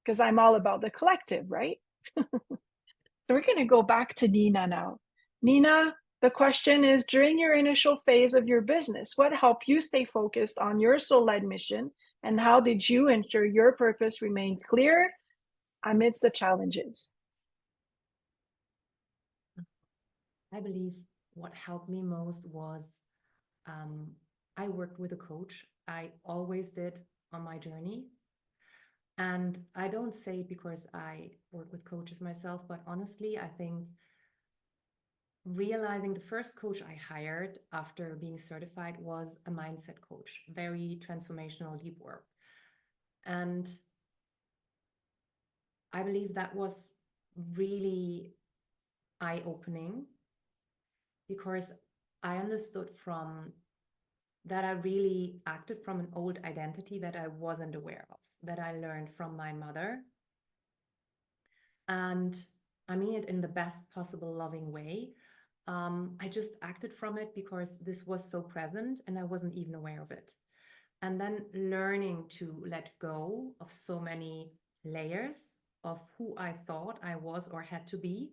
Speaker 1: Because I'm all about the collective, right? So we're going to go back to Nina now. Nina, the question is, during your initial phase of your business, what helped you stay focused on your soul-led mission? And how did you ensure your purpose remained clear amidst the challenges?
Speaker 2: I believe what helped me most was I worked with a coach. I always did on my journey. And I don't say it because I work with coaches myself, but honestly, I think realizing the first coach I hired after being certified was a mindset coach, very transformational, deep work. And I believe that was really eye-opening because I understood from that I really acted from an old identity that I wasn't aware of, that I learned from my mother. And I mean it in the best possible loving way. I just acted from it because this was so present and I wasn't even aware of it. And then learning to let go of so many layers of who I thought I was or had to be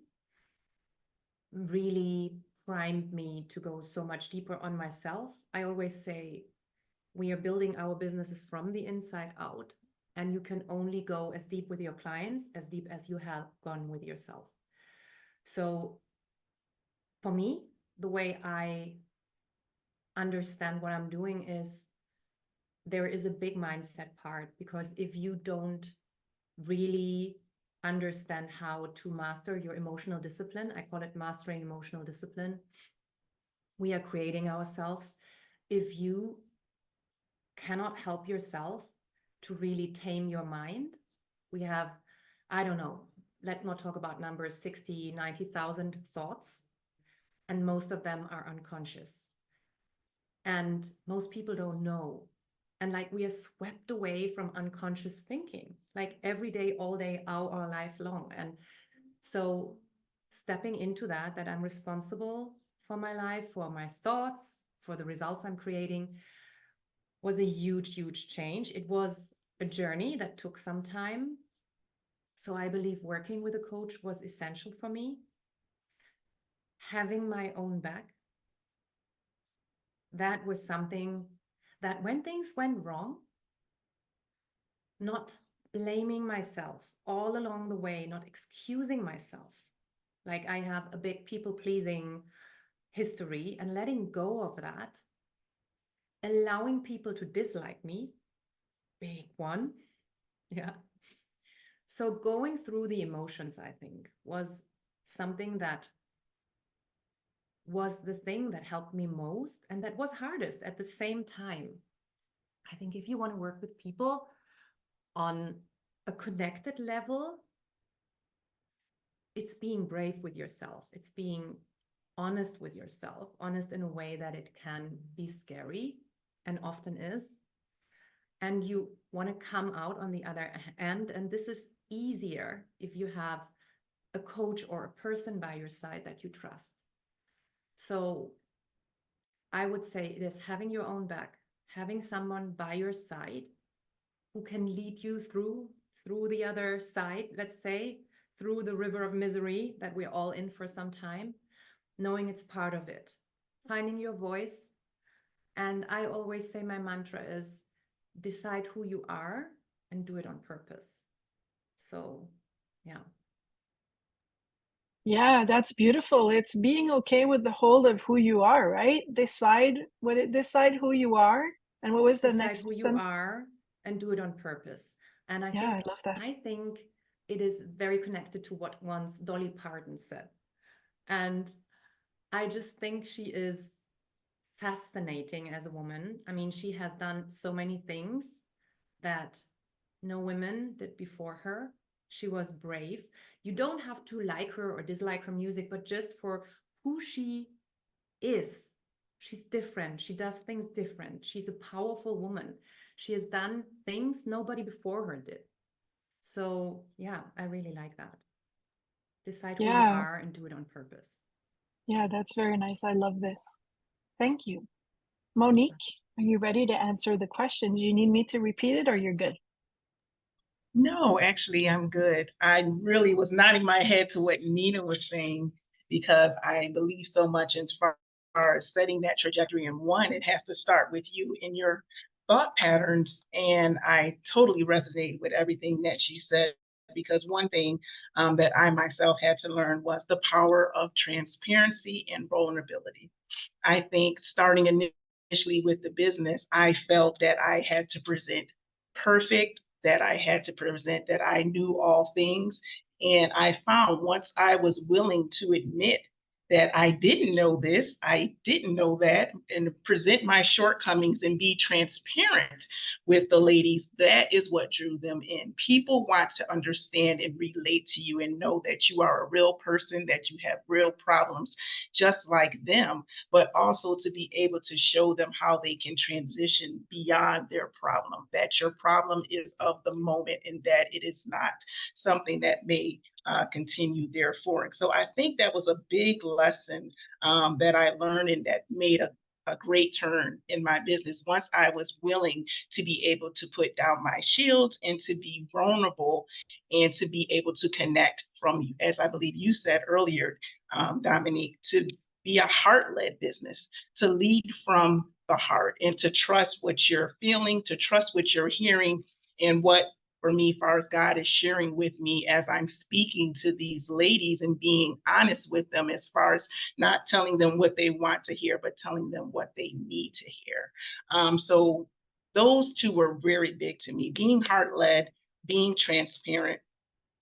Speaker 2: really primed me to go so much deeper on myself. I always say we are building our businesses from the inside out, and you can only go as deep with your clients as deep as you have gone with yourself. So for me, the way I understand what I'm doing is there is a big mindset part, because if you don't really understand how to master your emotional discipline, I call it mastering emotional discipline, we are creating ourselves. If you cannot help yourself to really tame your mind, we have, I don't know, let's not talk about numbers, 60, 90,000 thoughts, and most of them are unconscious. And most people don't know. And like, we are swept away from unconscious thinking, like every day, all day, all our life long. And so stepping into that I'm responsible for my life, for my thoughts, for the results I'm creating, was a huge, huge change. It was a journey that took some time. So I believe working with a coach was essential for me. Having my own back, that was something that when things went wrong, not blaming myself all along the way, not excusing myself. Like, I have a big people-pleasing history, and letting go of that, allowing people to dislike me, big one. Yeah. So going through the emotions, I think, was something that was the thing that helped me most, and that was hardest at the same time. I think if you want to work with people on a connected level, it's being brave with yourself. It's being honest with yourself, honest in a way that it can be scary, and often is. And you want to come out on the other end. And this is easier if you have a coach or a person by your side that you trust. So I would say it is having your own back, having someone by your side who can lead you through the other side, let's say, through the river of misery that we're all in for some time, knowing it's part of it, finding your voice. And I always say my mantra is decide who you are and do it on purpose. So, yeah.
Speaker 1: Yeah, that's beautiful. It's being okay with the whole of who you are, right? Decide who you are. And what was the
Speaker 2: Decide
Speaker 1: next
Speaker 2: who you are and do it on purpose. And I
Speaker 1: I love that.
Speaker 2: I think it is very connected to what once Dolly Parton said. And I just think she is fascinating as a woman. I mean, she has done so many things that no women did before her. She was brave. You don't have to like her or dislike her music, but just for who she is. She's different. She does things different. She's a powerful woman. She has done things nobody before her did. So yeah, I really like that. Decide who you are and do it on purpose.
Speaker 1: Yeah, that's very nice. I love this. Thank you. Monique, are you ready to answer the question? Do you need me to repeat it, or you're good?
Speaker 4: No, actually, I'm good. I really was nodding my head to what Nina was saying, because I believe so much as far as setting that trajectory. And one, it has to start with you and your thought patterns. And I totally resonate with everything that she said, because one thing that I myself had to learn was the power of transparency and vulnerability. I think starting initially with the business, I felt that I had to present perfect, that I had to present that I knew all things. And I found once I was willing to admit that I didn't know this, I didn't know that, and present my shortcomings and be transparent with the ladies, that is what drew them in. People want to understand and relate to you and know that you are a real person, that you have real problems just like them, but also to be able to show them how they can transition beyond their problem, that your problem is of the moment and that it is not something that may continue therefore. So I think that was a big lesson that I learned, and that made a great turn in my business once I was willing to be able to put down my shields and to be vulnerable and to be able to connect from, as I believe you said earlier, Dominique, to be a heart-led business, to lead from the heart and to trust what you're feeling, to trust what you're hearing, and what for me, as far as God is sharing with me as I'm speaking to these ladies and being honest with them, as far as not telling them what they want to hear, but telling them what they need to hear. So those two were very big to me: being heart-led, being transparent,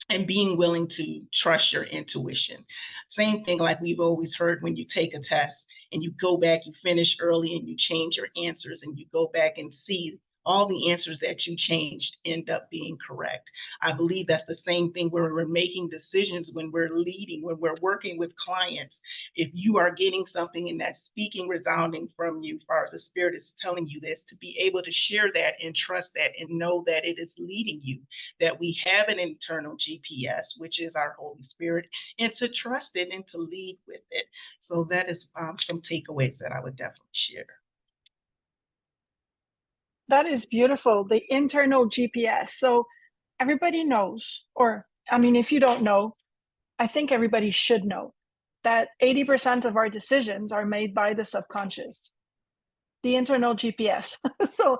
Speaker 4: and being willing to trust your intuition. Same thing like we've always heard: when you take a test and you go back, you finish early and you change your answers, and you go back and see all the answers that you changed end up being correct. I believe that's the same thing where we're making decisions, when we're leading, when we're working with clients. If you are getting something and that's speaking resounding from you, as far as the Spirit is telling you this, to be able to share that and trust that and know that it is leading you, that we have an internal GPS, which is our Holy Spirit, and to trust it and to lead with it. So that is some takeaways that I would definitely share.
Speaker 1: That is beautiful, the internal GPS. So everybody knows, or I mean, if you don't know, I think everybody should know that 80% of our decisions are made by the subconscious, the internal GPS. So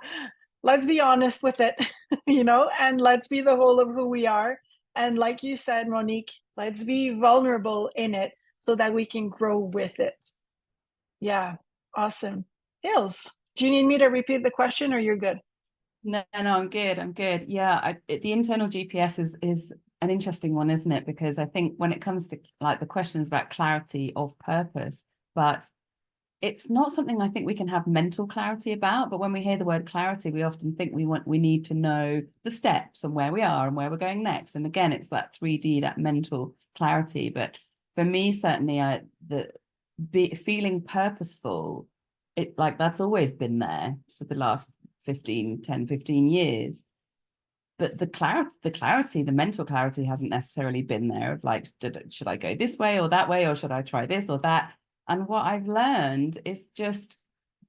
Speaker 1: let's be honest with it, and let's be the whole of who we are. And like you said, Monique, let's be vulnerable in it so that we can grow with it. Yeah, awesome. Hills, do you need me to repeat the question, or you're good?
Speaker 5: No, I'm good. Yeah, the internal GPS is an interesting one, isn't it? Because I think when it comes to like the questions about clarity of purpose, but it's not something I think we can have mental clarity about. But when we hear the word clarity, we often think we need to know the steps and where we are and where we're going next. And again, it's that 3D, that mental clarity. But for me, certainly, feeling purposeful, that's always been there for the last 15 years. But the clarity, the mental clarity hasn't necessarily been there of like, should I go this way or that way, or should I try this or that? And what I've learned is just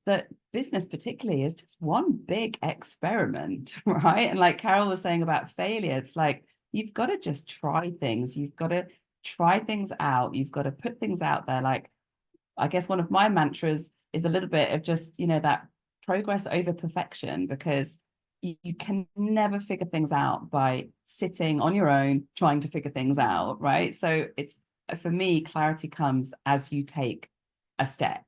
Speaker 5: that business particularly is just one big experiment, right? And like Carol was saying about failure, it's like, you've got to just try things. You've got to try things out. You've got to put things out there. Like, I guess one of my mantras is a little bit of just, that progress over perfection, because you can never figure things out by sitting on your own trying to figure things out, right? So it's, for me, clarity comes as you take a step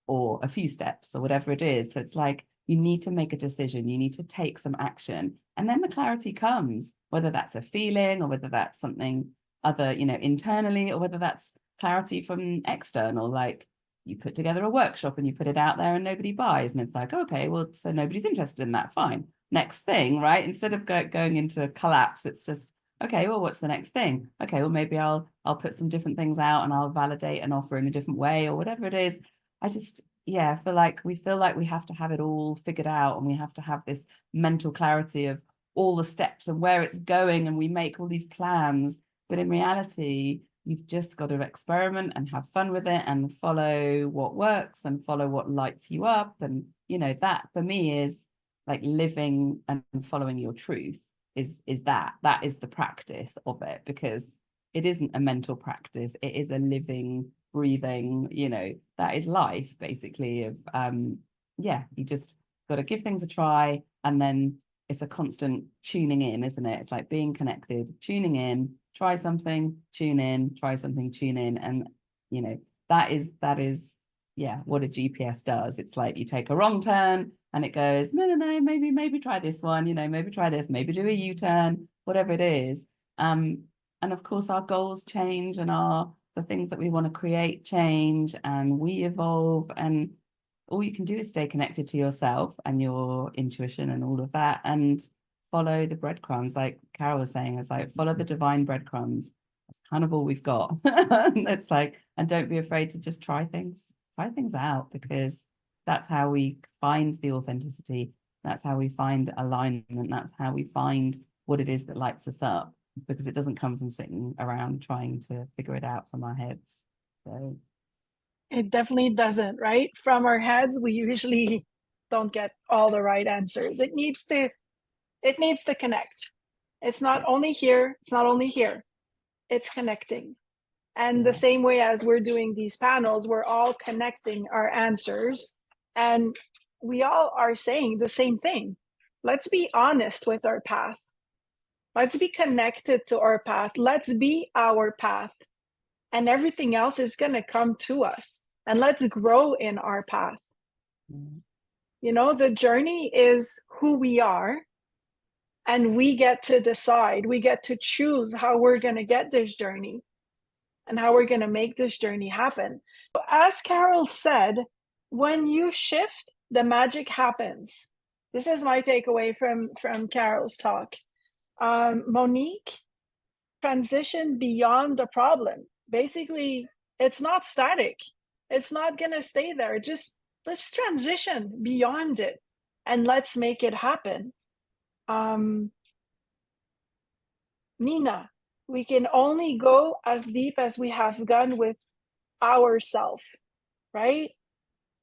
Speaker 5: or a few steps or whatever it is. So it's like, you need to make a decision, you need to take some action, and then the clarity comes, whether that's a feeling or whether that's something other, internally, or whether that's clarity from external, like you put together a workshop and you put it out there and nobody buys, and it's like, okay, well, so nobody's interested in that, fine, next thing, right? Instead of going into a collapse, it's just, okay, well, what's the next thing? Okay, well, maybe I'll put some different things out and I'll validate an offer in a different way or whatever it is. I just, feel like we have to have it all figured out, and we have to have this mental clarity of all the steps and where it's going, and we make all these plans, but in reality, you've just got to experiment and have fun with it and follow what works and follow what lights you up. And, that for me is like living and following your truth is that is the practice of it, because it isn't a mental practice. It is a living, breathing, that is life basically of, you just got to give things a try. And then it's a constant tuning in, isn't it? It's like being connected, tuning in, try something, tune in, try something, tune in. And, that is, what a GPS does. It's like you take a wrong turn and it goes, no, maybe try this one, maybe try this, maybe do a U-turn, whatever it is. And of course, our goals change, and the things that we want to create change, and we evolve. And all you can do is stay connected to yourself and your intuition and all of that, and follow the breadcrumbs. Like Carol was saying, it's like, follow the divine breadcrumbs. That's kind of all we've got. It's like, and don't be afraid to just try things out, because that's how we find the authenticity. That's how we find alignment. That's how we find what it is that lights us up, because it doesn't come from sitting around trying to figure it out from our heads. So
Speaker 1: it definitely doesn't, right? From our heads, we usually don't get all the right answers. It needs to connect. It's not only here, it's connecting. And the same way as we're doing these panels, we're all connecting our answers, and we all are saying the same thing. Let's be honest with our path. Let's be connected to our path. Let's be our path. And everything else is going to come to us. And let's grow in our path. You know, the journey is who we are. And we get to decide, we get to choose how we're going to get this journey and how we're going to make this journey happen. As Carol said, when you shift, the magic happens. This is my takeaway from Carol's talk. Monique, transition beyond the problem. Basically, it's not static. It's not going to stay there. Just let's transition beyond it and let's make it happen. Nina, we can only go as deep as we have gone with ourselves, right?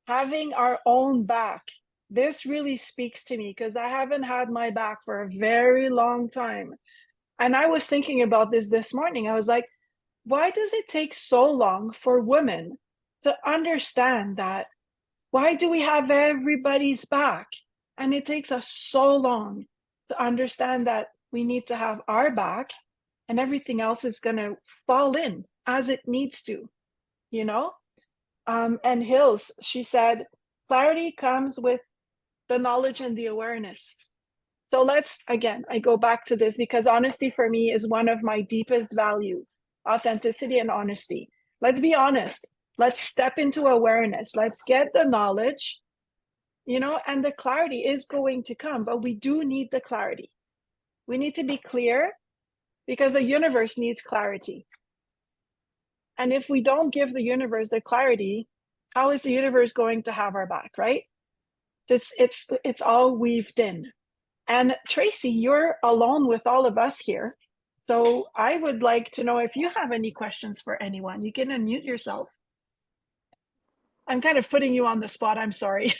Speaker 1: Having our own back. This really speaks to me because I haven't had my back for a very long time. And I was thinking about this morning. I was like, why does it take so long for women to understand that? Why do we have everybody's back? And it takes us so long to understand that we need to have our back and everything else is going to fall in as it needs to, you know? And Hills, she said, clarity comes with the knowledge and the awareness. So again, I go back to this because honesty for me is one of my deepest values, authenticity and honesty. Let's be honest. Let's step into awareness. Let's get the knowledge, you know, and the clarity is going to come, but we do need the clarity. We need to be clear because the universe needs clarity. And if we don't give the universe the clarity, how is the universe going to have our back, right? It's all weaved in. And Tracy, you're alone with all of us here. So I would like to know if you have any questions for anyone. You can unmute yourself. I'm kind of putting you on the spot. I'm sorry.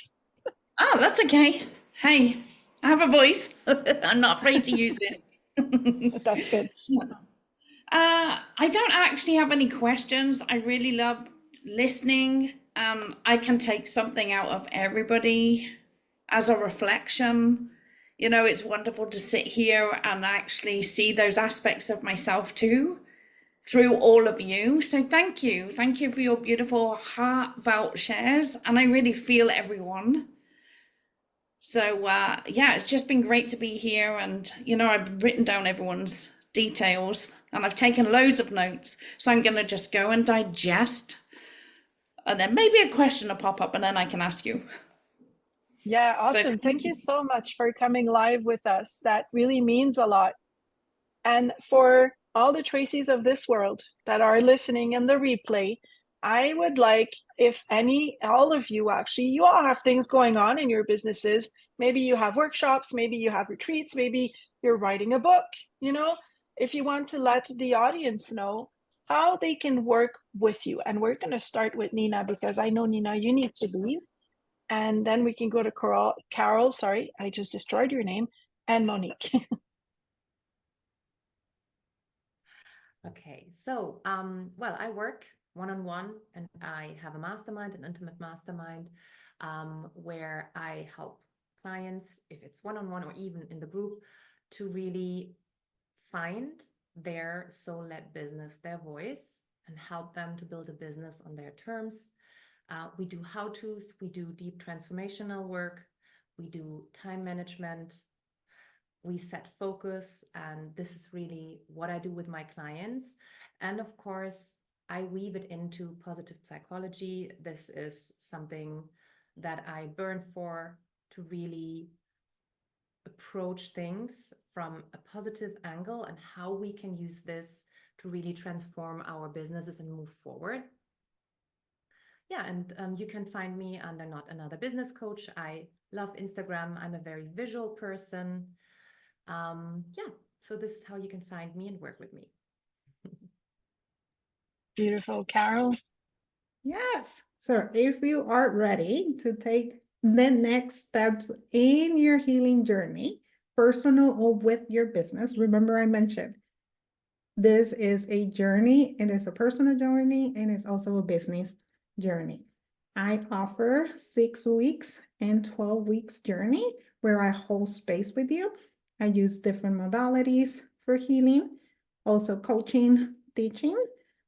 Speaker 6: Oh, that's okay. Hey, I have a voice. I'm not afraid to use it.
Speaker 1: That's good.
Speaker 6: I don't actually have any questions. I really love listening. I can take something out of everybody as a reflection. You know, it's wonderful to sit here and actually see those aspects of myself too through all of you. So thank you. Thank you for your beautiful heartfelt shares. And I really feel everyone. So yeah, it's just been great to be here. And, you know, I've written down everyone's details and I've taken loads of notes. So I'm going to just go and digest. And then maybe a question will pop up and then I can ask you.
Speaker 1: Yeah, awesome. Thank you so much for coming live with us. That really means a lot. And for all the Tracys of this world that are listening in the replay, I would like, if all of you actually, you all have things going on in your businesses. Maybe you have workshops, maybe you have retreats, maybe you're writing a book, you know, if you want to let the audience know how they can work with you. And we're going to start with Nina because I know, Nina, you need to leave. And then we can go to Carol, sorry, I just destroyed your name, and Monique.
Speaker 2: Okay, so well, I work one-on-one and I have a mastermind, an intimate mastermind, where I help clients, if it's one-on-one or even in the group, to really find their soul-led business, their voice, and help them to build a business on their terms. We do how-tos, we do deep transformational work, we do time management, we set focus, and this is really what I do with my clients. And of course, I weave it into positive psychology. This is something that I burn for, to really approach things from a positive angle and how we can use this to really transform our businesses and move forward. Yeah, and you can find me under Not Another Business Coach. I love Instagram. I'm a very visual person. Yeah, so this is how you can find me and work with me.
Speaker 1: Beautiful. Carol?
Speaker 3: Yes. So if you are ready to take the next steps in your healing journey, personal or with your business, remember I mentioned this is a journey. It is a personal journey and it's also a business journey. I offer 6 weeks and 12 weeks journey where I hold space with you. I use different modalities for healing, also coaching, teaching.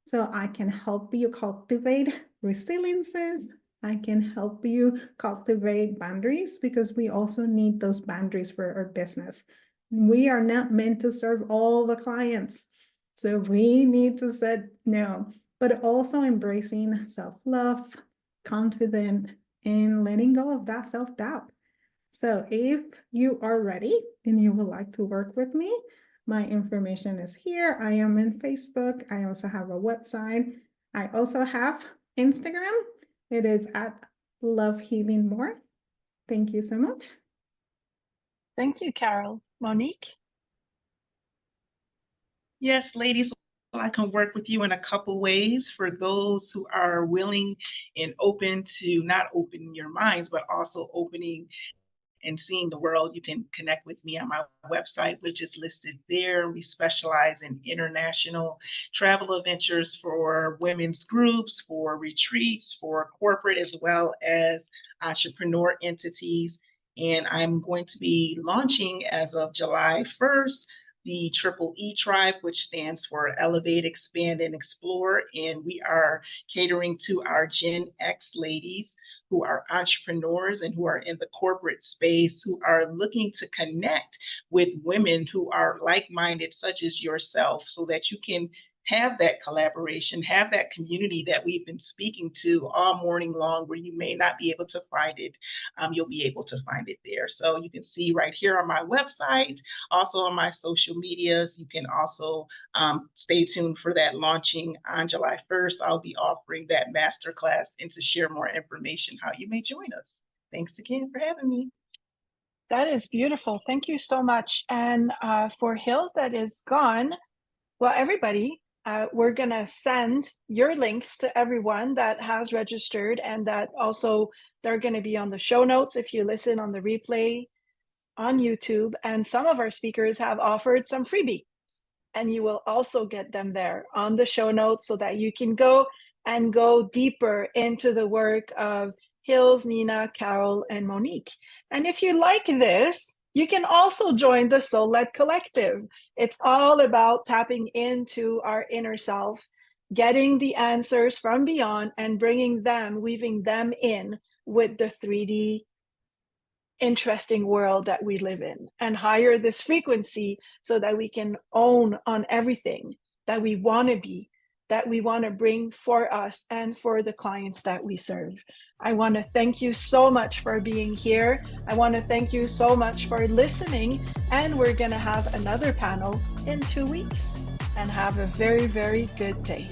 Speaker 3: So I can help you cultivate resiliences. I can help you cultivate boundaries, because we also need those boundaries for our business. We are not meant to serve all the clients. So we need to set no, but also embracing self-love, confident, and letting go of that self-doubt. So if you are ready and you would like to work with me, my information is here. I am in Facebook. I also have a website. I also have Instagram. It is at Love Healing More. Thank you so much.
Speaker 1: Thank you, Carol. Monique?
Speaker 4: Yes, ladies, I can work with you in a couple ways. For those who are willing and open to not opening your minds, but also opening and seeing the world, you can connect with me on my website, which is listed there. We specialize in international travel adventures for women's groups, for retreats, for corporate, as well as entrepreneur entities. And I'm going to be launching as of July 1st the Triple E Tribe, which stands for Elevate, Expand, and Explore. And we are catering to our Gen X ladies who are entrepreneurs and who are in the corporate space, who are looking to connect with women who are like-minded, such as yourself, so that you can have that collaboration, have that community that we've been speaking to all morning long, where you may not be able to find it. You'll be able to find it there. So you can see right here on my website, also on my social medias. You can also stay tuned for that launching on July 1st. I'll be offering that masterclass and to share more information how you may join us. Thanks again for having me.
Speaker 1: That is beautiful. Thank you so much. And for Hills that is gone, well, everybody, we're going to send your links to everyone that has registered, and that also they're going to be on the show notes if you listen on the replay on YouTube. And some of our speakers have offered some freebie, and you will also get them there on the show notes, so that you can go deeper into the work of Hills, Nina, Carol, and Monique. And if you like this, you can also join the Soul-Led Collective. It's all about tapping into our inner self, getting the answers from beyond, and bringing them, weaving them in with the 3D interesting world that we live in, and higher this frequency so that we can own on everything that we want to be, that we want to bring for us and for the clients that we serve. I want to thank you so much for being here. I want to thank you so much for listening, and we're going to have another panel in 2 weeks. And have a very, very good day.